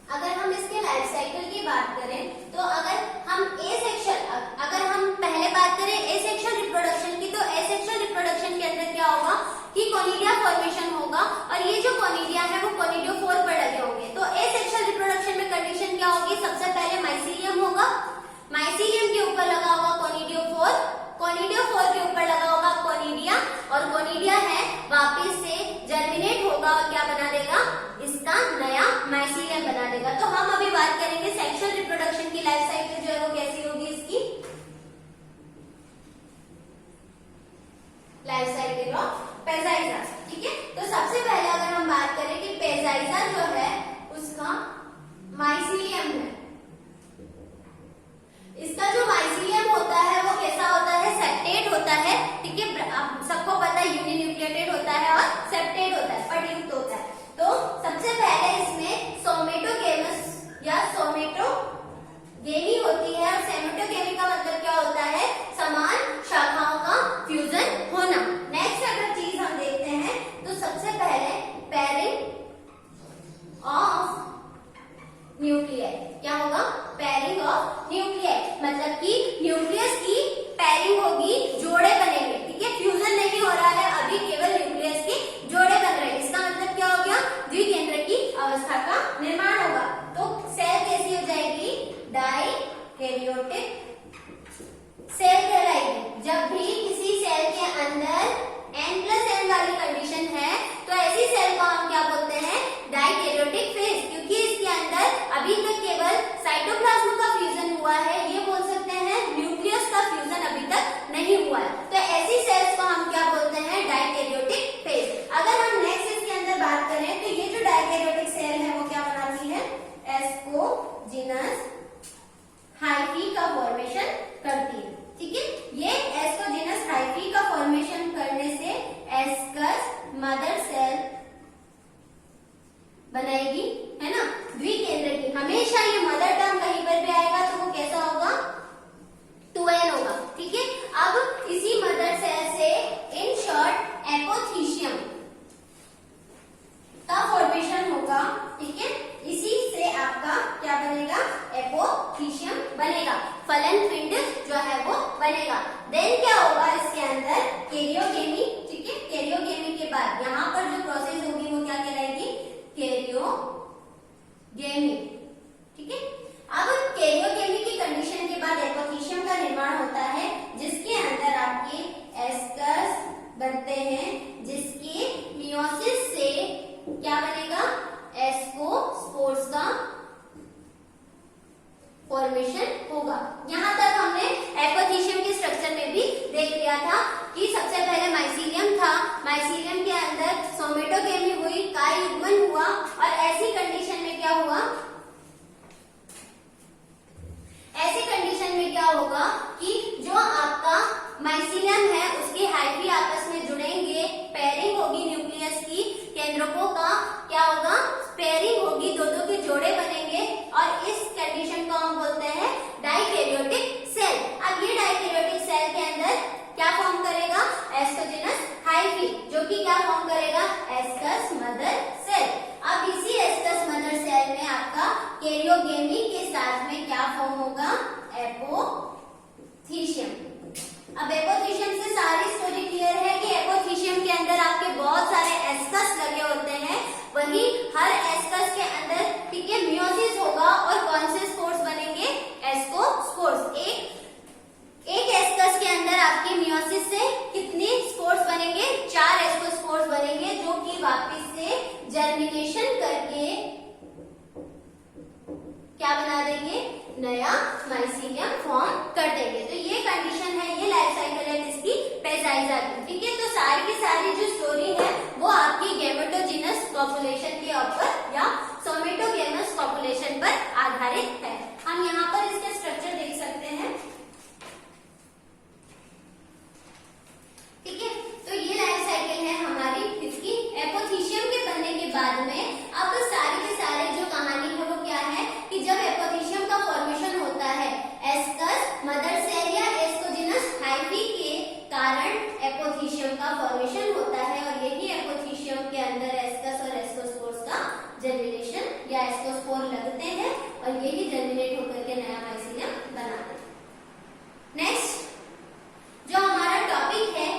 अगर हम इसके लाइफ साइकिल की बात करें तो अगर हम ए सेक्शन, अगर हम पहले बात करें ए सेक्शन रिप्रोडक्शन की, तो ए सेक्शन रिप्रोडक्शन के अंदर क्या होगा कि कोनिडिया फॉर्मेशन होगा और ये जो कोनिडिया है वो कोनिडियोफोर पर लगे होंगे। तो ए सेक्शन रिप्रोडक्शन में कंडीशन क्या होगी, सबसे पहले माइसीलियम होगा, माइसीलियम के ऊपर लगा होगा कोनिडियोफोर, कोनिडियोफोर के ऊपर लगा होगा कोनिडिया और कोनिडिया है वापस से जर्मिनेट होगा और क्या बना देगा, इसका नया माइसीलियम बना देगा। तो हम अभी बात करेंगे सेक्शुअल रिप्रोडक्शन की लाइफ साइकिल जो है वो कैसी होगी, इसकी लाइफ साइकिल ऑफ पेजाइजा, ठीक है। तो सबसे पहले अगर हम बात करें कि पेजाइजा जो है उसका माइसीलियम है, इसका जो माइसीलियम होता है वो कैसा होता है, सेप्टेट होता है, ठीक है, आप सबको पता है यूनिन्यूक्लिएटेड होता है और सेप्टेट होता है, पटयुक्त होता है। तो सबसे पहले इसमें सोमेटोगेमस या सोमेटोगेमी होती है और सोमेटोगेमी का मतलब क्या होता है, समान शाखाओं का फ्यूजन होना। नेक्स्ट अगर चीज हम देखते हैं तो सबसे पहले पेयरिंग ऑफ न्यूक्लियाई, क्या होगा, पेयरिंग ऑफ न्यूक्लियाई, मतलब कि न्यूक्लियस की पेयरिंग होगी, जोड़े बनेंगे, ठीक है, फ्यूजन नहीं हो रहा है अभी, केवल न्यूक्लियस के जोड़े बन रहे हैं। इसका मतलब क्या हो गया, द्विकेंद्र की अवस्था का निर्माण होगा। तो सेल कैसी हो जाएगी, डाइकैरियोटिक सेल कहलाएगी। जब भी किसी सेल के अंदर n+n वाली कंडीशन है तो ऐसी सेल को हम क्या बोलते हैं, डाइकैरियोटिक फेज, क्योंकि इसके अंदर अभी तक केवल साइटोप्लाज्म का फ्यूजन हुआ है, ये बोल सकते हैं न्यूक्लियस का फ्यूजन अभी तक नहीं हुआ है। तो ऐसी सेल्स को हम क्या बोलते हैं, डाइकैरियोटिक फेज। अगर हम नेक्स्ट इसके अंदर बात करें तो ये जो डाइकैरियोटिक सेल है वो क्या बनाती है, एस्कोजिनस हाइफी का फॉर्मेशन करती है, ठीक है। ये एस्कोजिनस हाइफी का फॉर्मेशन करने से एस्कस मदर सेल बनाएगी, है ना, द्विकेंद्र की। हमेशा ये मदर टर्म कहीं पर भी आएगा तो वो कैसा होगा, 2n होगा, ठीक है। अब इसी मदर सेल से इन शॉर्ट एपोथीशियम का फॉर्मेशन होगा, ठीक है, इसी से आपका क्या बनेगा, एपोथीशियम बनेगा, फलन पिंड जो है वो बनेगा। देन क्या होगा इसके अंदर, कैरियोगेमी, ठीक है, कैरियोगेमी के बाद यहाँ पर जो प्रोसेस होगी वो क्या कहलाएगी, कैरियोगेमी, ठीक है। अब कैरियोगेमी की कंडीशन के बाद एपोथीशियम का निर्माण होता है, जिसके अंदर आपके एस्कस बनते हैं, जिसके मियोसिस से क्या बनेगा, एस्कोस्पोर्स का फॉर्मेशन होगा। यहाँ तक हमने एपोथीशियम के स्ट्रक्चर में भी देख लिया था कि सबसे पहले माइसीलियम था, माइसीलियम के अंदर सोमेटोगेमी हुई, काई युग्मन हुआ और ऐसी कंडीशन में क्या हुआ, ऐसी कंडीशन में क्या होगा कि जो आपका माइसीलियम है उसके हाइफी आपस में जुड़ेंगे, पेयरिंग होगी न्यूक्लियस की, केंद्रकों का क्या होगा, पेयरिंग होगी, दो के जोड़े बनेंगे और इस कंडीशन को हम बोलते हैं डाइकैरियोटिक सेल। अब ये डाइकैरियोटिक सेल के अंदर क्या फॉर्म करेगा, एस्कोजिनस हाइफी, जो कि क्या फॉर्म करेगा, एस्कस मदर सेल। अब इसी एस्कस मदर सेल में आपका कैरियोगेमी के साथ में क्या फॉर्म होगा, एपोथीशियम। अब एपोथीशियम से सारी स्टोरी क्लियर है कि क्या बना देंगे, नया माइसीलियम फॉर्म कर देंगे। तो ये कंडीशन है, ये लाइफ साइकिल है किसकी, पेजाइजा की। ठीक है, तो सारी की सारी जो स्टोरी है वो आपकी गैमेटोजेनस पॉपुलेशन के ऊपर या सोमेटोगेमस पॉपुलेशन पर आधारित है। हम यहाँ पर इसके स्ट्रक्चर देख सकते हैं। ठीक है, तो ये लाइफ साइकिल है हमारी इसकी। एपोथीशियम के बनने के बाद में अब सारे के सारे जो कहानी है वो क्या है कि जब एपोथीशियम का फॉर्मेशन होता है एस्कस मदर सेल या एस्कोजिनस हाइफी के कारण एपोथीशियम का फॉर्मेशन होता है, और यही एपोथीशियम के अंदर एस्कस और एस्कोस्पोर्स का जनरेशन या एस्कोस्पोर लगते हैं और यही जर्मिनेट होकर के नया माइसीलियम बनाते हैं। नेक्स्ट जो हमारा टॉपिक है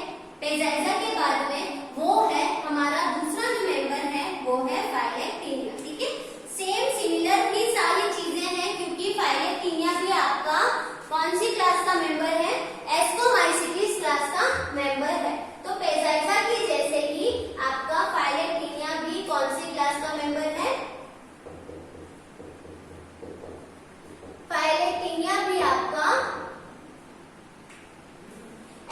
पेजाइजा के बाद में वो है हमारा दूसरा जो मेंबर है वो है फाइलेक्टिनिया। ठीक है, सेम सिमिलर ही सारी चीजें हैं क्योंकि फाइलेक्टिनिया भी आपका कौन सी क्लास का मेंबर है, एस्कोमाइसीटीज क्लास का मेंबर है। तो पेजाइजा की जैसे ही आपका फाइलेक्टिनिया भी कौन सी क्लास का मेंबर है, फाइलेक्टिनिया भी आपका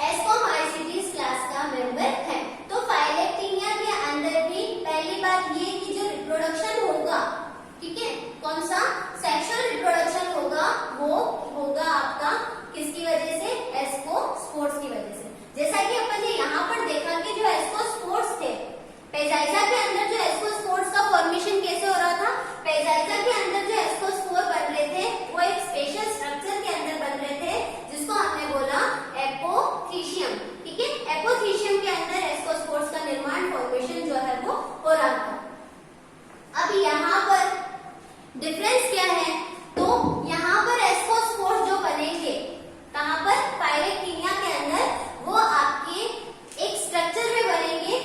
एस्कोमाइसीटीज क्लास का मेंबर है। तो फाइलेक्टिनिया के अंदर भी पहली बात ये कि जो रिप्रोडक्शन होगा, ठीक है, कौन सा सेक्सुअल रिप्रोडक्शन होगा वो होगा आपका किसकी वजह से, एस्कोस्पोर्स की वजह से। जैसा कि अपन ने यहाँ पर देखा कि जो एस्कोस्पोर्स थे पेजाइजा के अंदर, जो एस्कोस्पोर्स का फॉर्मेशन कैसे हो रहा था, पेजाइजा के अंदर जो एस्कोस्पोर बन रहे थे वो एक स्पेशल स्ट्रक्चर के अंदर बन रहे थे जिसको हमने बोला एपोथीशियम। ठीक है, एपोथीशियम के अंदर एस्कोस्पोर्स का निर्माण फॉर्मेशन जो है वो हो रहा था। अब यहाँ पर डिफरेंस क्या है, तो यहाँ पर एस्कोस्पोर्स जो बनेंगे कहाँ पर, फाइलेक्टिनिया के अंदर, वो आपके एक स्ट्रक्चर में बनेंगे,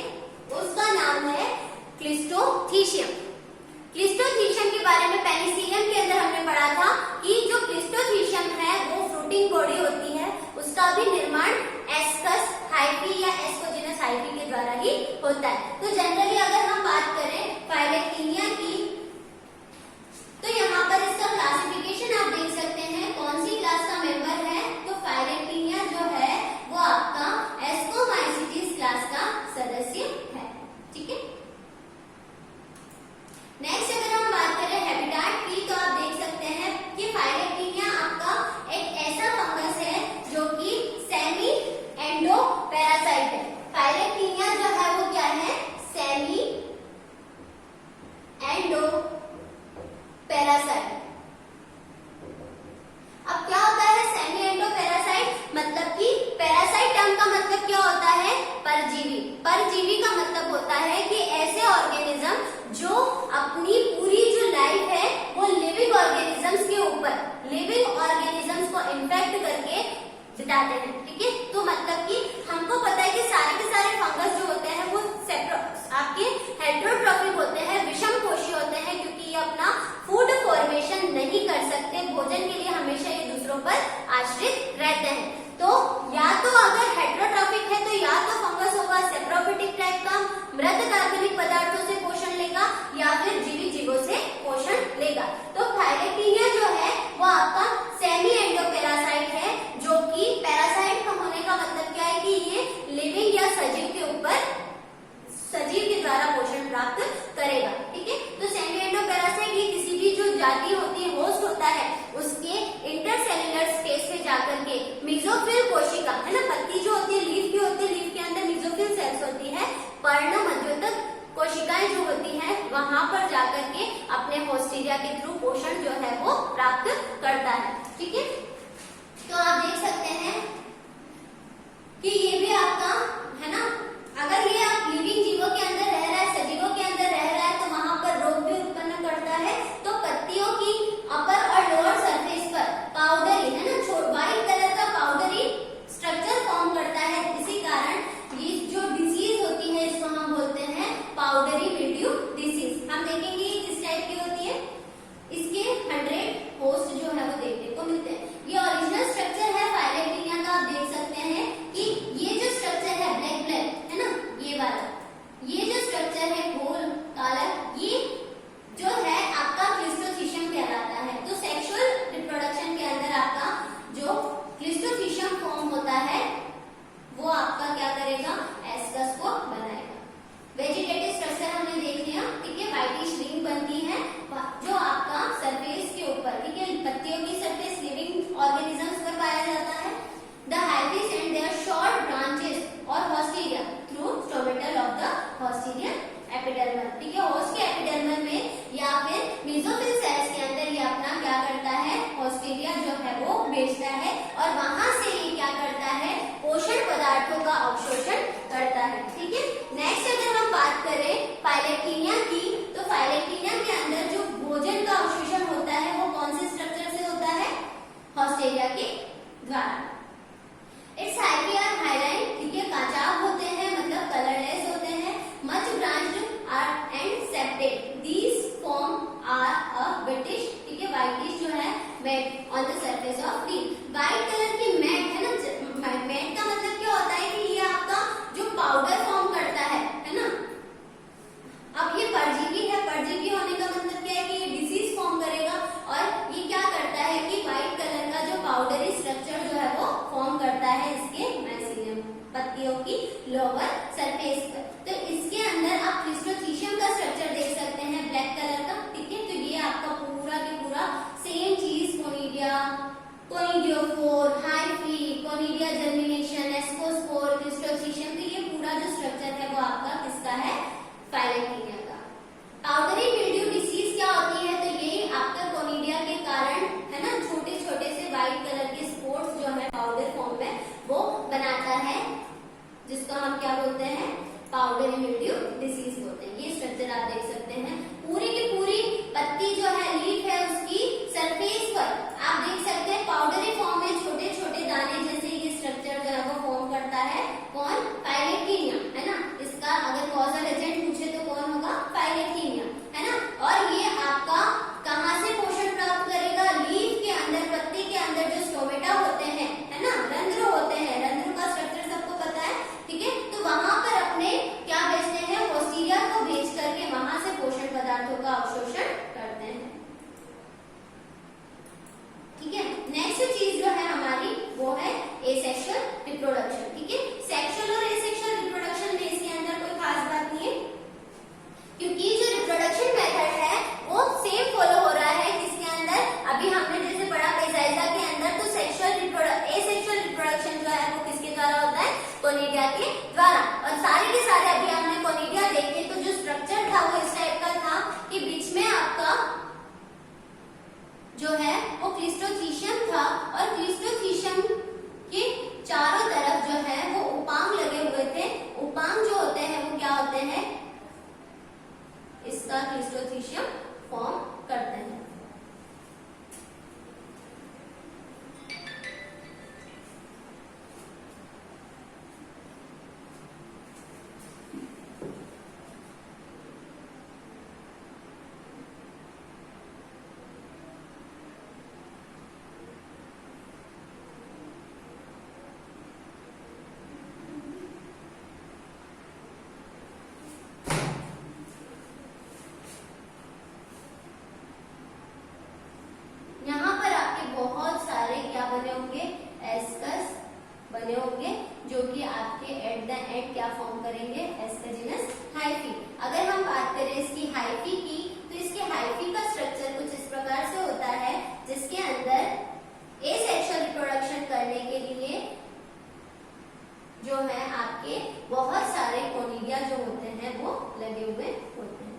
उसका नाम है क्लिस्टोथीशियम। क्लिस्टोथीशियम के बारे में पेनिसिलियम के अंदर हमने पढ़ा था कि जो क्लिस्टोथीशियम है वो फ्रूटिंग बॉडी होती है, उसका भी निर्माण एस्कस हाइफी या एस्कोजिनस हाइफी के द्वारा ही होता है। तो जनरली अगर हम बात करें फाइलेक्टिनिया की, तो यहाँ पर इसका क्लासिफिकेशन आप देख सकते हैं कौन सी क्लास का मेंबर है, तो फाइलेक्टिनिया जो है वो आपका एस्कोमाइसीटीज क्लास का सदस्य है। ठीक है, नेक्स्ट अगर हम बात करें हैबिटेट की, तो आप देख सकते हैं कि फाइलेक्टिनिया आपका एक ऐसा फंगस है जो कि सेमी एंडो पैरासाइट है। फाइलेक्टिनिया जो है वो क्या है, सेमी एंडो पैरासाइट। अब क्या होता है सेमी एंडो पैरासाइट, मतलब कि पैरासाइट टर्म का मतलब क्या होता है, परजीवी। परजीवी का मतलब होता है कि ऐसे ऑर्गेनिज्म जो अपनी पूरी जो लाइफ है वो लिविंग ऑर्गेनिजम्स के ऊपर, लिविंग ऑर्गेनिजम्स को इन्फेक्ट करके बिताते हैं। ठीक है, तो मतलब कि हमको पता है कि सारे के सारे फंगस जो होते हैं वो आपके हेटेरोट्रॉफिक होते हैं, विषम कोषी होते हैं, क्योंकि ये अपना फूड फॉर्मेशन नहीं कर सकते, भोजन के लिए हमेशा ये दूसरों पर आश्रित रहते हैं। तो या तो अगर हेटेरोट्रॉफिक है तो या तो फंगस होगा सेप्रोफिटिक टाइप का, मृत कार्बनिक पदार्थों से पोषण लेगा या फिर जीवित जीवों से पोषण लेगा। तो फाइलेक्टिनिया जो है वो आपका सेमी एंडो पैरासाइट है, जो कि पैरासाइट का होने का मतलब क्या है कि ये लिविंग या सजीव के ऊपर, सजीव के द्वारा पोषण प्राप्त करेगा। ठीक है, तो सेमी एंडो पैरासाइट ये किसी भी जो जाति होती है, होस्ट होता है, उसके इंटरसेल्युलर स्पेस में जाकर के मेसोफिल कोशिका है ना, पत्ती जो होती है लीफ की होती है, लीफ के अंदर मेसोफिल सेल्स होती है, पर्ण मध्योतक कोशिकाएं जो होती हैं वहां पर जाकर के अपने होस्टेरिया के थ्रू पोषण जो है वो प्राप्त करता है। ठीक है, तो आप देख सकते हैं कि ये भी आपका है ना, अगर ये आप लिविंग जीवों के अंदर रह रहा है, सजीवों के अंदर रह रहा है, तो वहां पर रोग भी उत्पन्न करता है। तो पत्तियों की अपर और लोअर सरफेस पर पाउडरी है ना, व्हाइट कलर का पाउडरी स्ट्रक्चर फॉर्म करता है। इसी कारण ये जो डिजीज होती है इसको हम बोलते हैं पाउडरी मिल्ड्यू डिसीज। हम देखेंगे ये किस टाइप की होती है, इसके 100 होस्ट जो है वो देखने को मिलते हैं। ये ओरिजिनल स्ट्रक्चर है फाइलेक्टिनिया का, आप देख सकते हैं कि ये जो स्ट्रक्चर है ब्लैक ब्लैक है ना, ये वाला, ये जो स्ट्रक्चर है गोल काला, ये जो है आपका क्लिस्टोथीशियम कहलाता है। तो ठीक है, होस्ट के एपिडर्मल में या फिर मेसोफिल सेल्स के अंदर ये अपना क्या करता है, होस्टेरिया जो है वो बेचता है और वहां से ये क्या करता है, पोषण पदार्थों का अवशोषण करता है। ठीक है, नेक्स्ट अगर हम बात करें फाइलेक्टिनिया की, तो फाइलेक्टिनिया के अंदर जो भोजन का अवशोषण होता है वो कौन से स्ट्रक्चर से होता है, होस्टेरिया के द्वारा। इट्स हाइफी आर हाइलाइन, ठीक है, काचाब होते हैं मतलब कलरलेस होते हैं, much branched are and septate, these form are a whitish, ठीक है, व्हाइटिश जो है mat on the surface of leaf. White colour की मैट है ना, मैट का मतलब क्या होता है कि ये आपका जो पाउडर फॉर्म करता है ना। अब ये परजीवी है, परजीवी होने का मतलब क्या है कि ये डिसीज फॉर्म करेगा और ये क्या करता है कि व्हाइट कलर का जो पाउडरी स्ट्रक्चर जो है वो फॉर्म करता है इसके माइसीलियम पत्तियों की लोअर सरफेस पर। तो इसके अंदर आप क्लिस्ट्रोथीशियम का स्ट्रक्चर देख सकते हैं ब्लैक कलर का, ठीक है। तो ये आपका पूरा के पूरा सेम चीज conidia, conidiophore, hyphae, conidia germination, ascospore, cleistothecium, तो ये पूरा जो स्ट्रक्चर है वो आपका किसका है, फाइलेक्टिनिया का। पाउडरी मिल्ड्यू डिसीज क्या होती है, तो ये आपका कोनिडिया के कारण है ना, छोटे छोटे से व्हाइट कलर के स्पॉट्स जो है पाउडर फॉर्म में वो बनाता है, जिसको हम क्या बोलते हैं, पाउडरी मिल्ड्यू डिसीज बोलते हैं। ये स्ट्रक्चर आप देख सकते हैं, पूरी की पूरी पत्ती जो है, लीफ है, उसकी सरफेस पर आप देख सकते हैं पाउडरी फॉर्म में छोटे छोटे दाने जैसे ये स्ट्रक्चर जो है वो फॉर्म करता है, कौन, फाइलेक्टिनिया, है ना। इसका अगर कॉजल एजेंट पूछे तो कौन होगा, फाइलेक्टिनिया, है ना। और ये आपका कहां से पोषण प्राप्त करेगा, लीफ के अंदर, पत्ती के अंदर जो स्टोमेटा होते हैं, है ना, रंध्र होते हैं, रंध्र का स्ट्रक्चर सबको पता है, ठीक है। तो वहां पर अपने क्या बेचते हैं, होस्टेरिया को बेच करके वहां से पोषण पदार्थों का अवशोषण करते हैं, ठीक है। नेक्स्ट चीज जो है हमारी वो है एसेक्सुअल रिप्रोडक्शन, ठीक है। सेक्सुअल और एसेक्सुअल रिप्रोडक्शन में इसके अंदर कोई खास बात नहीं है, क्योंकि जो रिप्रोडक्शन मेथड है वो सेम फॉलो हो रहा है किसके अंदर, अभी हमने जैसे पढ़ा पेसाइजा के अंदर, तो एसेक्सुअल रिप्रोडक्शन जो है वो किसके द्वारा होता है, कोनिडिया के द्वारा। और सारे के सारे अभी हमने कोनिडिया देखे तो जो स्ट्रक्चर था वो इस टाइप का था कि बीच में आपका जो है वो क्लिस्ट्रोथीशियम था और क्लिस्ट्रोथीशियम के चारों तरफ जो है वो उपांग लगे हुए थे। उपांग जो होते हैं वो क्या होते हैं, इसका क्लिस्ट्रोथीशियम फॉर्म करते हैं। बने होंगे, एस्कस बने होंगे, जो कि आपके एट द एंड क्या फॉर्म करेंगे, एस्कजिनस हाइफी। अगर हम बात करें इसकी हाइफी की, तो इसके हाइफी का स्ट्रक्चर कुछ इस प्रकार से होता है, जिसके अंदर एसेक्सुअल रिप्रोडक्शन करने के लिए जो है आपके बहुत सारे कोनिडिया जो होते हैं वो लगे हुए होते हैं,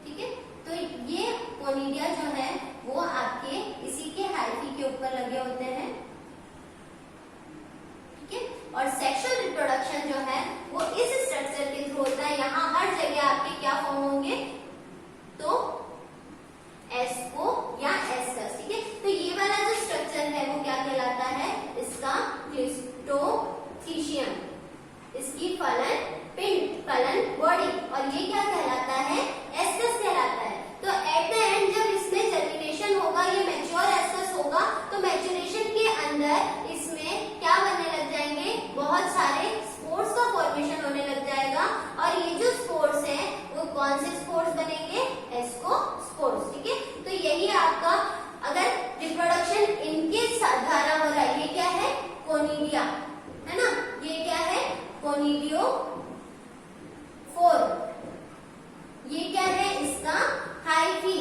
ठीक है। तो ये कोनिडिया जो है वो आपके इसी के हाइफी के ऊपर लगे होते हैं, ठीक है। और सेक्सुअल रिप्रोडक्शन जो है वो इस स्ट्रक्चर के थ्रू होता है। यहाँ हर जगह आपके क्या फॉर्म होंगे, तो एस्को या एस्कस, ठीक है। तो ये वाला जो स्ट्रक्चर है वो क्या कहलाता है, इसका क्लिस्ट्रोथीशियम, इसकी फलन पिंड, फलन बॉडी, और ये क्या कहलाता है, एस्कस कहलाता है। तो एट द एंड जब इसमें जर्मिनेशन होगा, ये मैच्योर एस्कस होगा, तो मैच्योरेशन के अंदर इसमें क्या बनने लग जाएंगे, बहुत सारे स्पोर्स का फॉर्मेशन होने लग जाएगा। और ये जो स्पोर्स हैं वो कौन से स्पोर्स बनेंगे, एस्कोस्पोर्स, ठीक है। तो यही आपका अगर रिप्रोडक्शन इनके द्वारा हो रहा है, ये क्या है, कोनिडिया, है ना, ये क्या है, कोनिडियो फोर, ये क्या है, इसका हाइफी,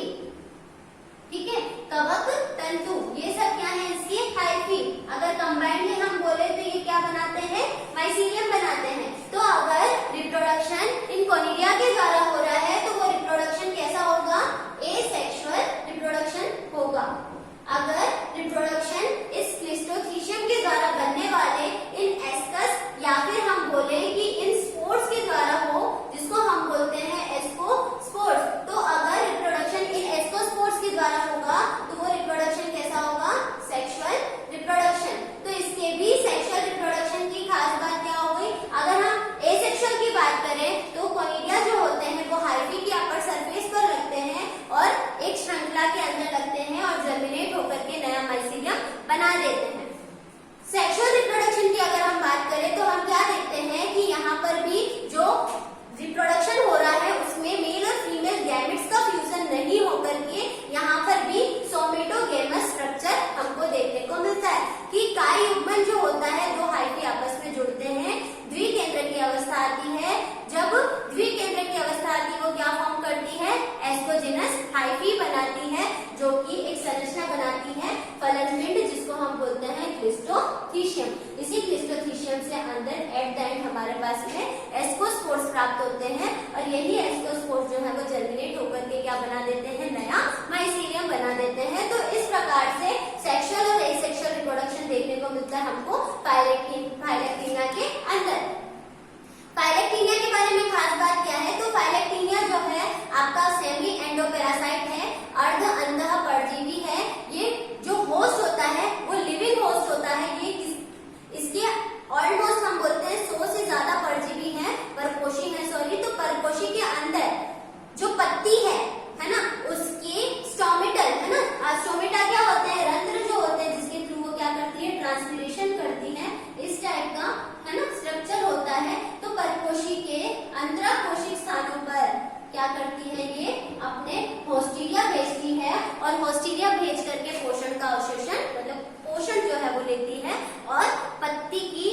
ठीक है। कवक तंतु, ये सब क्या है, इसकी हाइफी। अगर कंबाइंडली हम बोले तो ये क्या बनाते हैं, माइसीलियम बनाते हैं। तो अगर रिप्रोडक्शन इन कोनिडिया के द्वारा हो रहा है तो वो हाइफी बनाती है, जो कि एक संरचना बनाती है फलन पिंड, जिसको हम बोलते हैं क्लिस्टोथीशियम। इसी क्लिस्टोथीशियम से अंदर एट द एंड हमारे पास में एस्कोस्पोर्स प्राप्त होते हैं, और यही एस्कोस्पोर्स जो है वो जर्मिनेट होकर के क्या बना देते हैं, नया माइसीलियम बना देते हैं। तो इस प्रकार से सेक्सुअल और एसेक्सुअल रिप्रोडक्शन देखने को मिलता है हमको फाइलेक्टिनिया के अंदर। फाइलेक्टिनिया के बारे में खास बात क्या है, तो फाइलेक्टिनिया जो है आपका सेमी एंडोपैरासाइट है, अर्ध अंडः परजीवी है। ये जो होस्ट होता है वो लिविंग होस्ट होता है। ये इसके ऑलमोस्ट हम बोलते हैं 100 से ज्यादा परजीवी है, परपोषी है सॉरी। तो परपोषी के अंदर जो पत्ती है ना, उसके स्टोमेटल है ना, स्टोमेटा क्या होते हैं, रंध्र जो होते हैं जिसके थ्रू वो क्या करती है, ट्रांसपिरेशन करती है। इस टाइप का है ना स्ट्रक्चर होता है। तो परपोषी के अंतराकोशिक स्थानों पर क्या करती है, ये अपने होस्टिरिया भेजती है, और होस्टिरिया भेज करके पोषण का अवशोषण मतलब पोषण जो है वो लेती है, और पत्ती की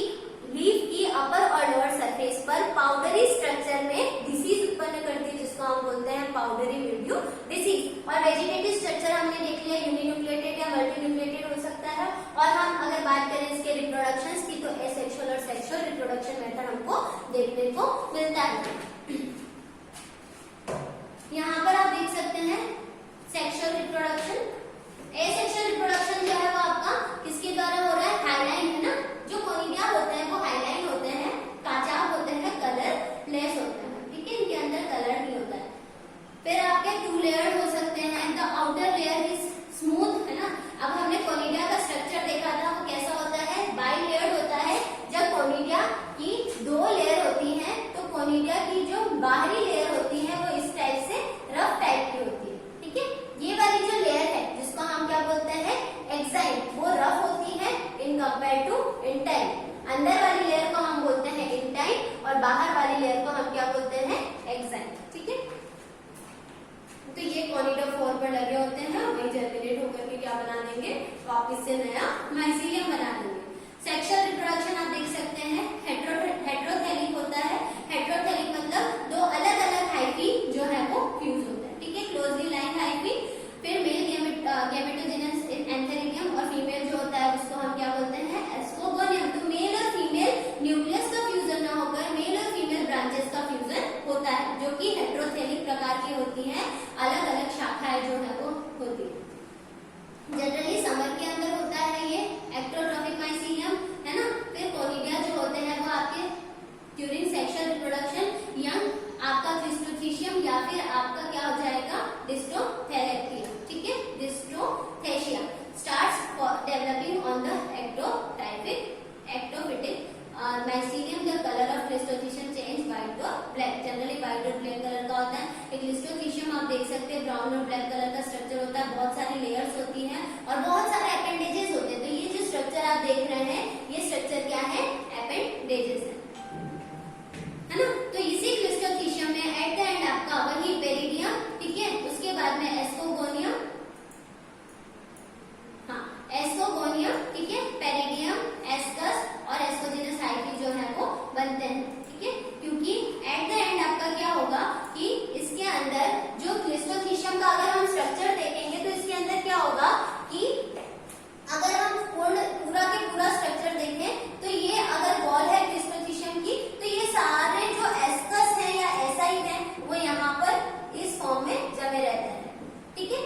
लीफ की अपर और लोअर सरफेस पर पाउडरी स्ट्रक्चर में डिसीज उत्पन्न करती है, जिसको हम बोलते हैं पाउडरी मिल्ड्यू डिसीज। और वेजिटेटिव स्ट्रक्चर हमने देख लिया, यूनिन्यूक्लिएटेड या मल्टीन्यूक्लिएटेड हो सकता है। और हम अगर बात करें इसके रिप्रोडक्शंस की, तो एसेक्सुअल और सेक्सुअल रिप्रोडक्शन मेथड हमको देखने को मिलता है। यहाँ पर आप देख सकते हैं सेक्सुअल रिप्रोडक्शन। एसेक्सुअल रिप्रोडक्शन जो है वो आपका किसके द्वारा हो रहा है, हाइलाइन है ना। जो कोनिडिया होते हैं वो हाइलाइन होते हैं, काचाप होते हैं, कलर लेस होते हैं, ठीक है, इनके अंदर कलर नहीं होता है। फिर आपके 2 लेयर हो सकते हैं। The outer layer is smooth है ना। अब हमने कोनिडिया का स्ट्रक्चर देखा था, वो कैसा होता है, बाई लेयर्ड होता है। जब कोनिडिया की 2 लेयर होती है, तो कोनिडिया की जो बाहरी लेयर होती है वो इस टाइप से रफ टाइप की होती है, ठीक है। ये वाली जो लेयर है जिसको हम क्या बोलते हैं, एक्साइन, वो रफ होती है इन कंपेयर टू इंटाइन। अंदर वाली लेयर को हम बोलते हैं इंटाइन, और बाहर वाली लेयर को हम क्या बोलते हैं, एक्साइन, ठीक है। तो ये कोनिडोफोर पर लगे होते हैं, वही जर्मिनेट होकर के क्या बना देंगे, वापिस से नया माइसीलियम बना देंगे। सेक्सुअल रिप्रोडक्शन आप देख सकते हैं, हेट्रोथेलिक होता है। हेट्रोथेलिक मतलब 2 अलग अलग हाइफी जो है वो फ्यूज होता है, ठीक है, क्लोजली लाइन हाइफी। फिर मेल गैमेटोजेनस एंथेरिडियम, और फीमेल जो होता है उसको हम क्या बोलते हैं, एस्कोगोनियम। तो मेल और फीमेल न्यूक्लियस का फ्यूजन ना होकर मेल और फीमेल ब्रांचेस का फ्यूजन होता है, जो कि हेट्रोथेलिक प्रकार की होती है। अलग अलग शाखाएं जो है वो होती है। जनरली समर के अंदर होता है ये एक्टोट्रॉफिक माइसीलियम, है ना। फिर कोनिडिया जो होते हैं वो आपके ड्यूरिंग सेक्सुअल रिप्रोडक्शन यंग आपका क्लिस्टोथीशियम, या फिर आपका क्या हो जाएगा, डिस्ट्रोथेलेक्टिया, ठीक है, डिस्ट्रोथेशिया starts developing on the ectophytic mycelium. The color of cleistothecium change white to black, generally white और ब्लैक कलर का होता है। एक क्लिस्टोथीशियम आप देख सकते हैं ब्राउन और ब्लैक कलर का स्ट्रक्चर होता है, बहुत सारी लेयर्स होती हैं और बहुत सारे अपेंडेजेस होते हैं। तो ये जो स्ट्रक्चर आप देख रहे हैं, ये स्ट्रक्चर क्या है, अपेंडेजेस है ना। तो इसी क्लिस्टोथीशियम में एट द एंड आपका वही पेरिडियम, ठीक है, उसके बाद में एस्कोगोनियम, हाँ एस्कोगोनियम, ठीक है, पेरिडियम, एस्कस और एस्कोजेनस हाइफी जो है वो बनते हैं, ठीक है। क्योंकि एट द एंड आपका क्या होगा कि इसके अंदर जो क्लिस्टोथीशियम का अगर हम स्ट्रक्चर देखेंगे तो इसके अंदर क्या होगा कि अगर हम पूरा के पूरा स्ट्रक्चर देखें तो ये अगर वॉल है क्लिस्टोथीशियम की, तो ये सारे जो एस्कस है या एसाइड है वो यहाँ पर इस फॉर्म में जमे रहते हैं, ठीक है,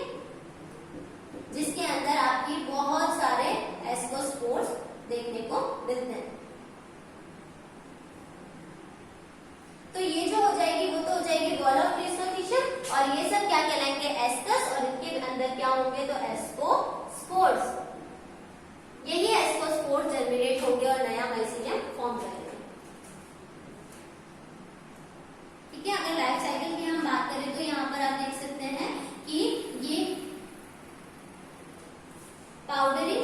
जिसके अंदर आपकी बहुत सारे एस्कोस्पोर्स देखने को मिलते हैं। तो ये जो हो जाएगी वो तो हो जाएगी वॉल ऑफ क्लिस्टोथीशियम, और ये सब क्या कहलाएंगे, एस्कस, और इनके अंदर क्या होंगे, तो एस्कोस्पोर्स। यही एस्कोस्पोर्स जर्मिनेट होंगे और नया माइसीलियम फॉर्म करेंगे, ठीक है। अगर लाइफ साइकिल की हम बात करें तो यहाँ पर आप देख सकते हैं कि ये पाउडरी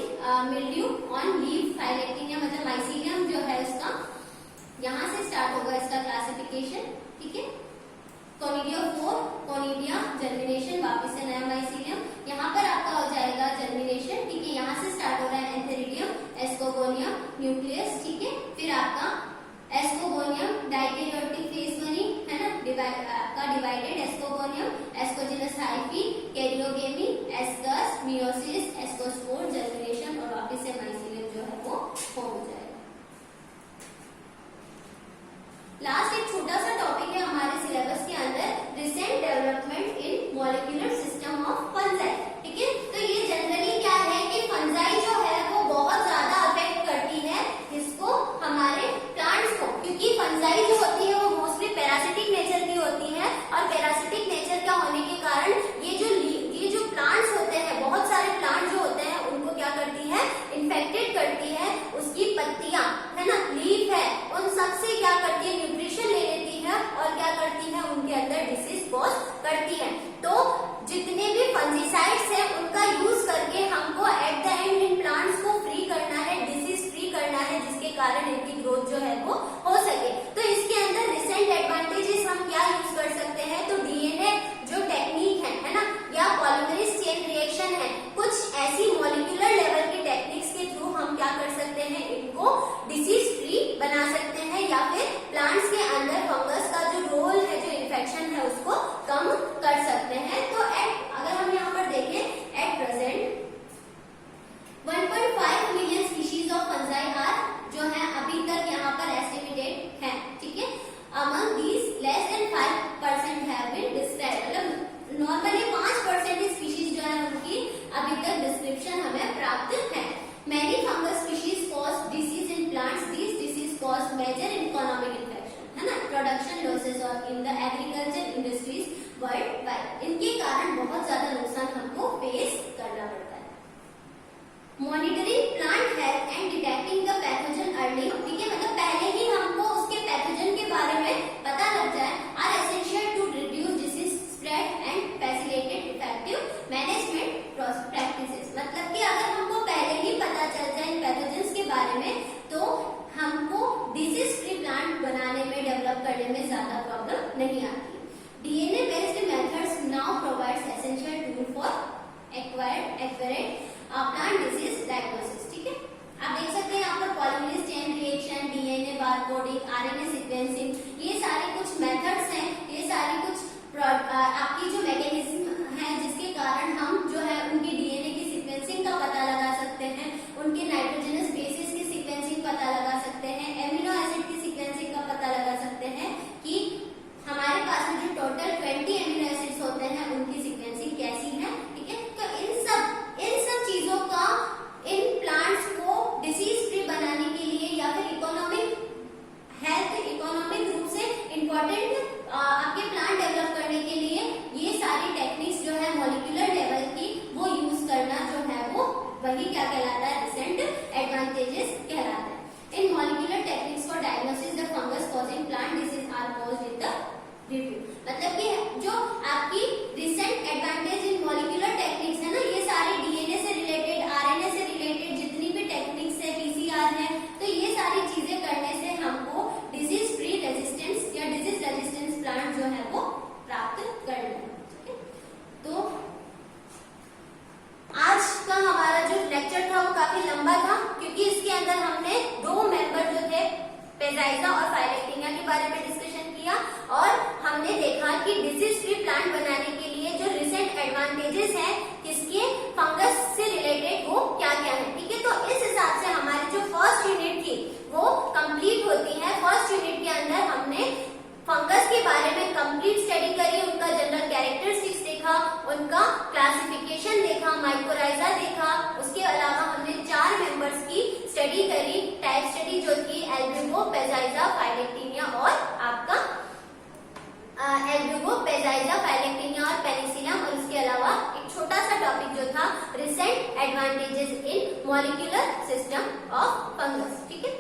मिल्ड्यू ऑन लीफ फाइलेक्टिनिया, मतलब माइसीलियम जो है उसका यहाँ से स्टार्ट होगा इसका क्लासिफिकेशन, ठीक है। कोनिडियोफोर, कोनिडिया, जर्मिनेशन, वापस से नया माइसीलियम, यहाँ पर आपका हो जाएगा जर्मिनेशन, ठीक है, यहाँ से स्टार्ट हो रहा है एंथेरिडियम, एस्कोगोनियम, न्यूक्लियस, ठीक है। फिर आपका एस्कोगोनियम डाइकैरियोटिक फेज बनी, है ना, आपका फॉर्म हो जाएगा। लास्ट एक छोटा सा टॉपिक है हमारे सिलेबस के अंदर, recent development in molecular system of fungi. ठीक है, तो ये जनरली क्या है कि फंजाई जो है वो बहुत ज्यादा अफेक्ट करती है इसको, हमारे प्लांट्स को, क्योंकि फंजाई जो होती है वो मोस्टली पैरासिटिक नेचर की होती है, और पैरासिटिक नेचर का होने के कारण ये जो प्लांट्स होते हैं, बहुत सारे प्लांट जो होते हैं उनको क्या करती है, इन्फेक्टेड करती है। उसकी पत्तियां है ना, लीफ है, उन सबसे क्या करती है, न्यूट्रिशन ले लेती है और क्या करती है, उनके अंदर डिसीज कॉज करती है। तो जितने भी फंजीसाइड्स हैं उनका यूज करके हमको at the and in plants को फ्री करना है, डिसीज फ्री करना है, जिसके कारण इनकी ग्रोथ जो है वो हो सके। तो इसके अंदर रिसेंट एडवांटेजेस हम क्या यूज कर सकते हैं, तो डीएनए जो टेक्निक है ना, या पॉलीमरेज चेन रिएक्शन है, कुछ ऐसी मॉलिक्यूलर लेवल की टेक्निक्स के थ्रू हम क्या कर सकते हैं, इनको डिसीज फ्री बना सकते हैं, या फिर प्लांट्स के अंदर फंगस का जो रोल है, जो इन्फेक्शन है, उसको कम कर सकते हैं। तो अगर हम यहाँ पर देखें, at present 1.5 million species of fungi are जो है अभी तक यहाँ पर एस्टिमेटेड है। ठीक है, among these less than 5% have been described, मतलब नॉर्मली 5% स्पीशीज जो है उनकी अभी तक डिस्क्रिप्शन हमें प्राप्त है। Many fungus species cause disease in plants. These disease cause major economic infection, है ना, production losses और in the agriculture industries worldwide. इनके कारण बहुत ज्यादा नुकसान हमको फेस करना पड़ता है। Monitoring plant health and detecting the pathogen early, ठीक है, मतलब पहले ही हमको उसके पैथोजन के बारे में पता लग जाए, are essential to reduce disease spread and facilitate effective management practices। मतलब कि अगर हमको पहले ही पता चल जाए इन पैथोजेंस के बारे में, तो हमको डिजीज फ्री प्लांट बनाने में, डेवलप करने में ज्यादा प्रॉब्लम नहीं आती। DNA based methods now provides essential tool for accurate plant disease diagnosis. ठीक है, आप देख सकते हैं यहाँ पर polymerase chain reaction, DNA barcoding, RNA sequencing, ये सारे कुछ मेथड्स हैं, ये सारी कुछ आपकी जो मैकेनिज्म है जिसके कारण हम जो है उनकी डीएनए की सीक्वेंसिंग का पता लगा सकते हैं, उनके नाइट्रोजनस बेसिस की सीक्वेंसिंग पता लगा सकते हैं, एमिनो एसिड की सीक्वेंसिंग का पता लगा सकते हैं कि हमारे पास में जो टोटल 20 एमिनो एसिड्स होते हैं उनकी सीक्वेंसिंग कैसी है। ठीक है, तो इन सब चीजों का इन प्लांट्स को डिसीज फ्री बनाने के लिए या फिर इकोनॉमिक रूप से इम्पोर्टेंट आपके प्लांट डेवलप करने के लिए ये सारी टेक्निक्स जो है मॉलिक्यूलर लेवल की वो यूज करना जो है वो वही क्या कहलाता है, रिसेंट एडवांटेजेस कहलाता है। In molecular techniques for diagnosis the fungus causing plant disease are caused in the review. मतलब कि जो आपकी recent advantage in molecular techniques है ना, ये सारी डीएनए से रिलेटेड, आरएनए से रिलेटेड जितनी भी टेक्निक्स है, पीसीआर है, तो ये सारी चीजें करने से हमको डिजीज फ्री रेजिस्टेंस या डिजीज रेजिस्टेंस प्लांट जो है वो प्राप्त करना है। ठीक है, तो आज का हमारा जो लेक्चर था वो काफी लंबा था, क्योंकि इसके अंदर हमने दो मेंबर जो थे पेजाइजा और फाइलेक्टिनिया के बारे में डिस्कशन किया, और हमने देखा कि डिजीज फ्री प्लांट बनाने के लिए जो रिसेंट एडवांटेजेस हैं किसके, फंगस से रिलेटेड, वो क्या क्या है। ठीक है, तो इस हिसाब से हमारी जो फर्स्ट यूनिट थी वो कंप्लीट होती है। फर्स्ट यूनिट के अंदर हमने फंगस के बारे में कंप्लीट स्टडी करी, उनका जनरल कैरेक्टरिस्टिक्स देखा, उनका क्लासिफिकेशन देखा, माइकोराइजा देखा, उसके अलावा हमने 4 मेंबर्स की स्टडी करी, टाइप स्टडी जो थी एल्ब्यूगो, पेजाइजा, फाइलेक्टिनिया और आपका एल्ब्यूगो, पेजाइजा, फाइलेक्टिनिया और पेनिसिलियम, और उसके अलावा एक छोटा सा टॉपिक जो था recent advantages in molecular system of fungus. ठीक है।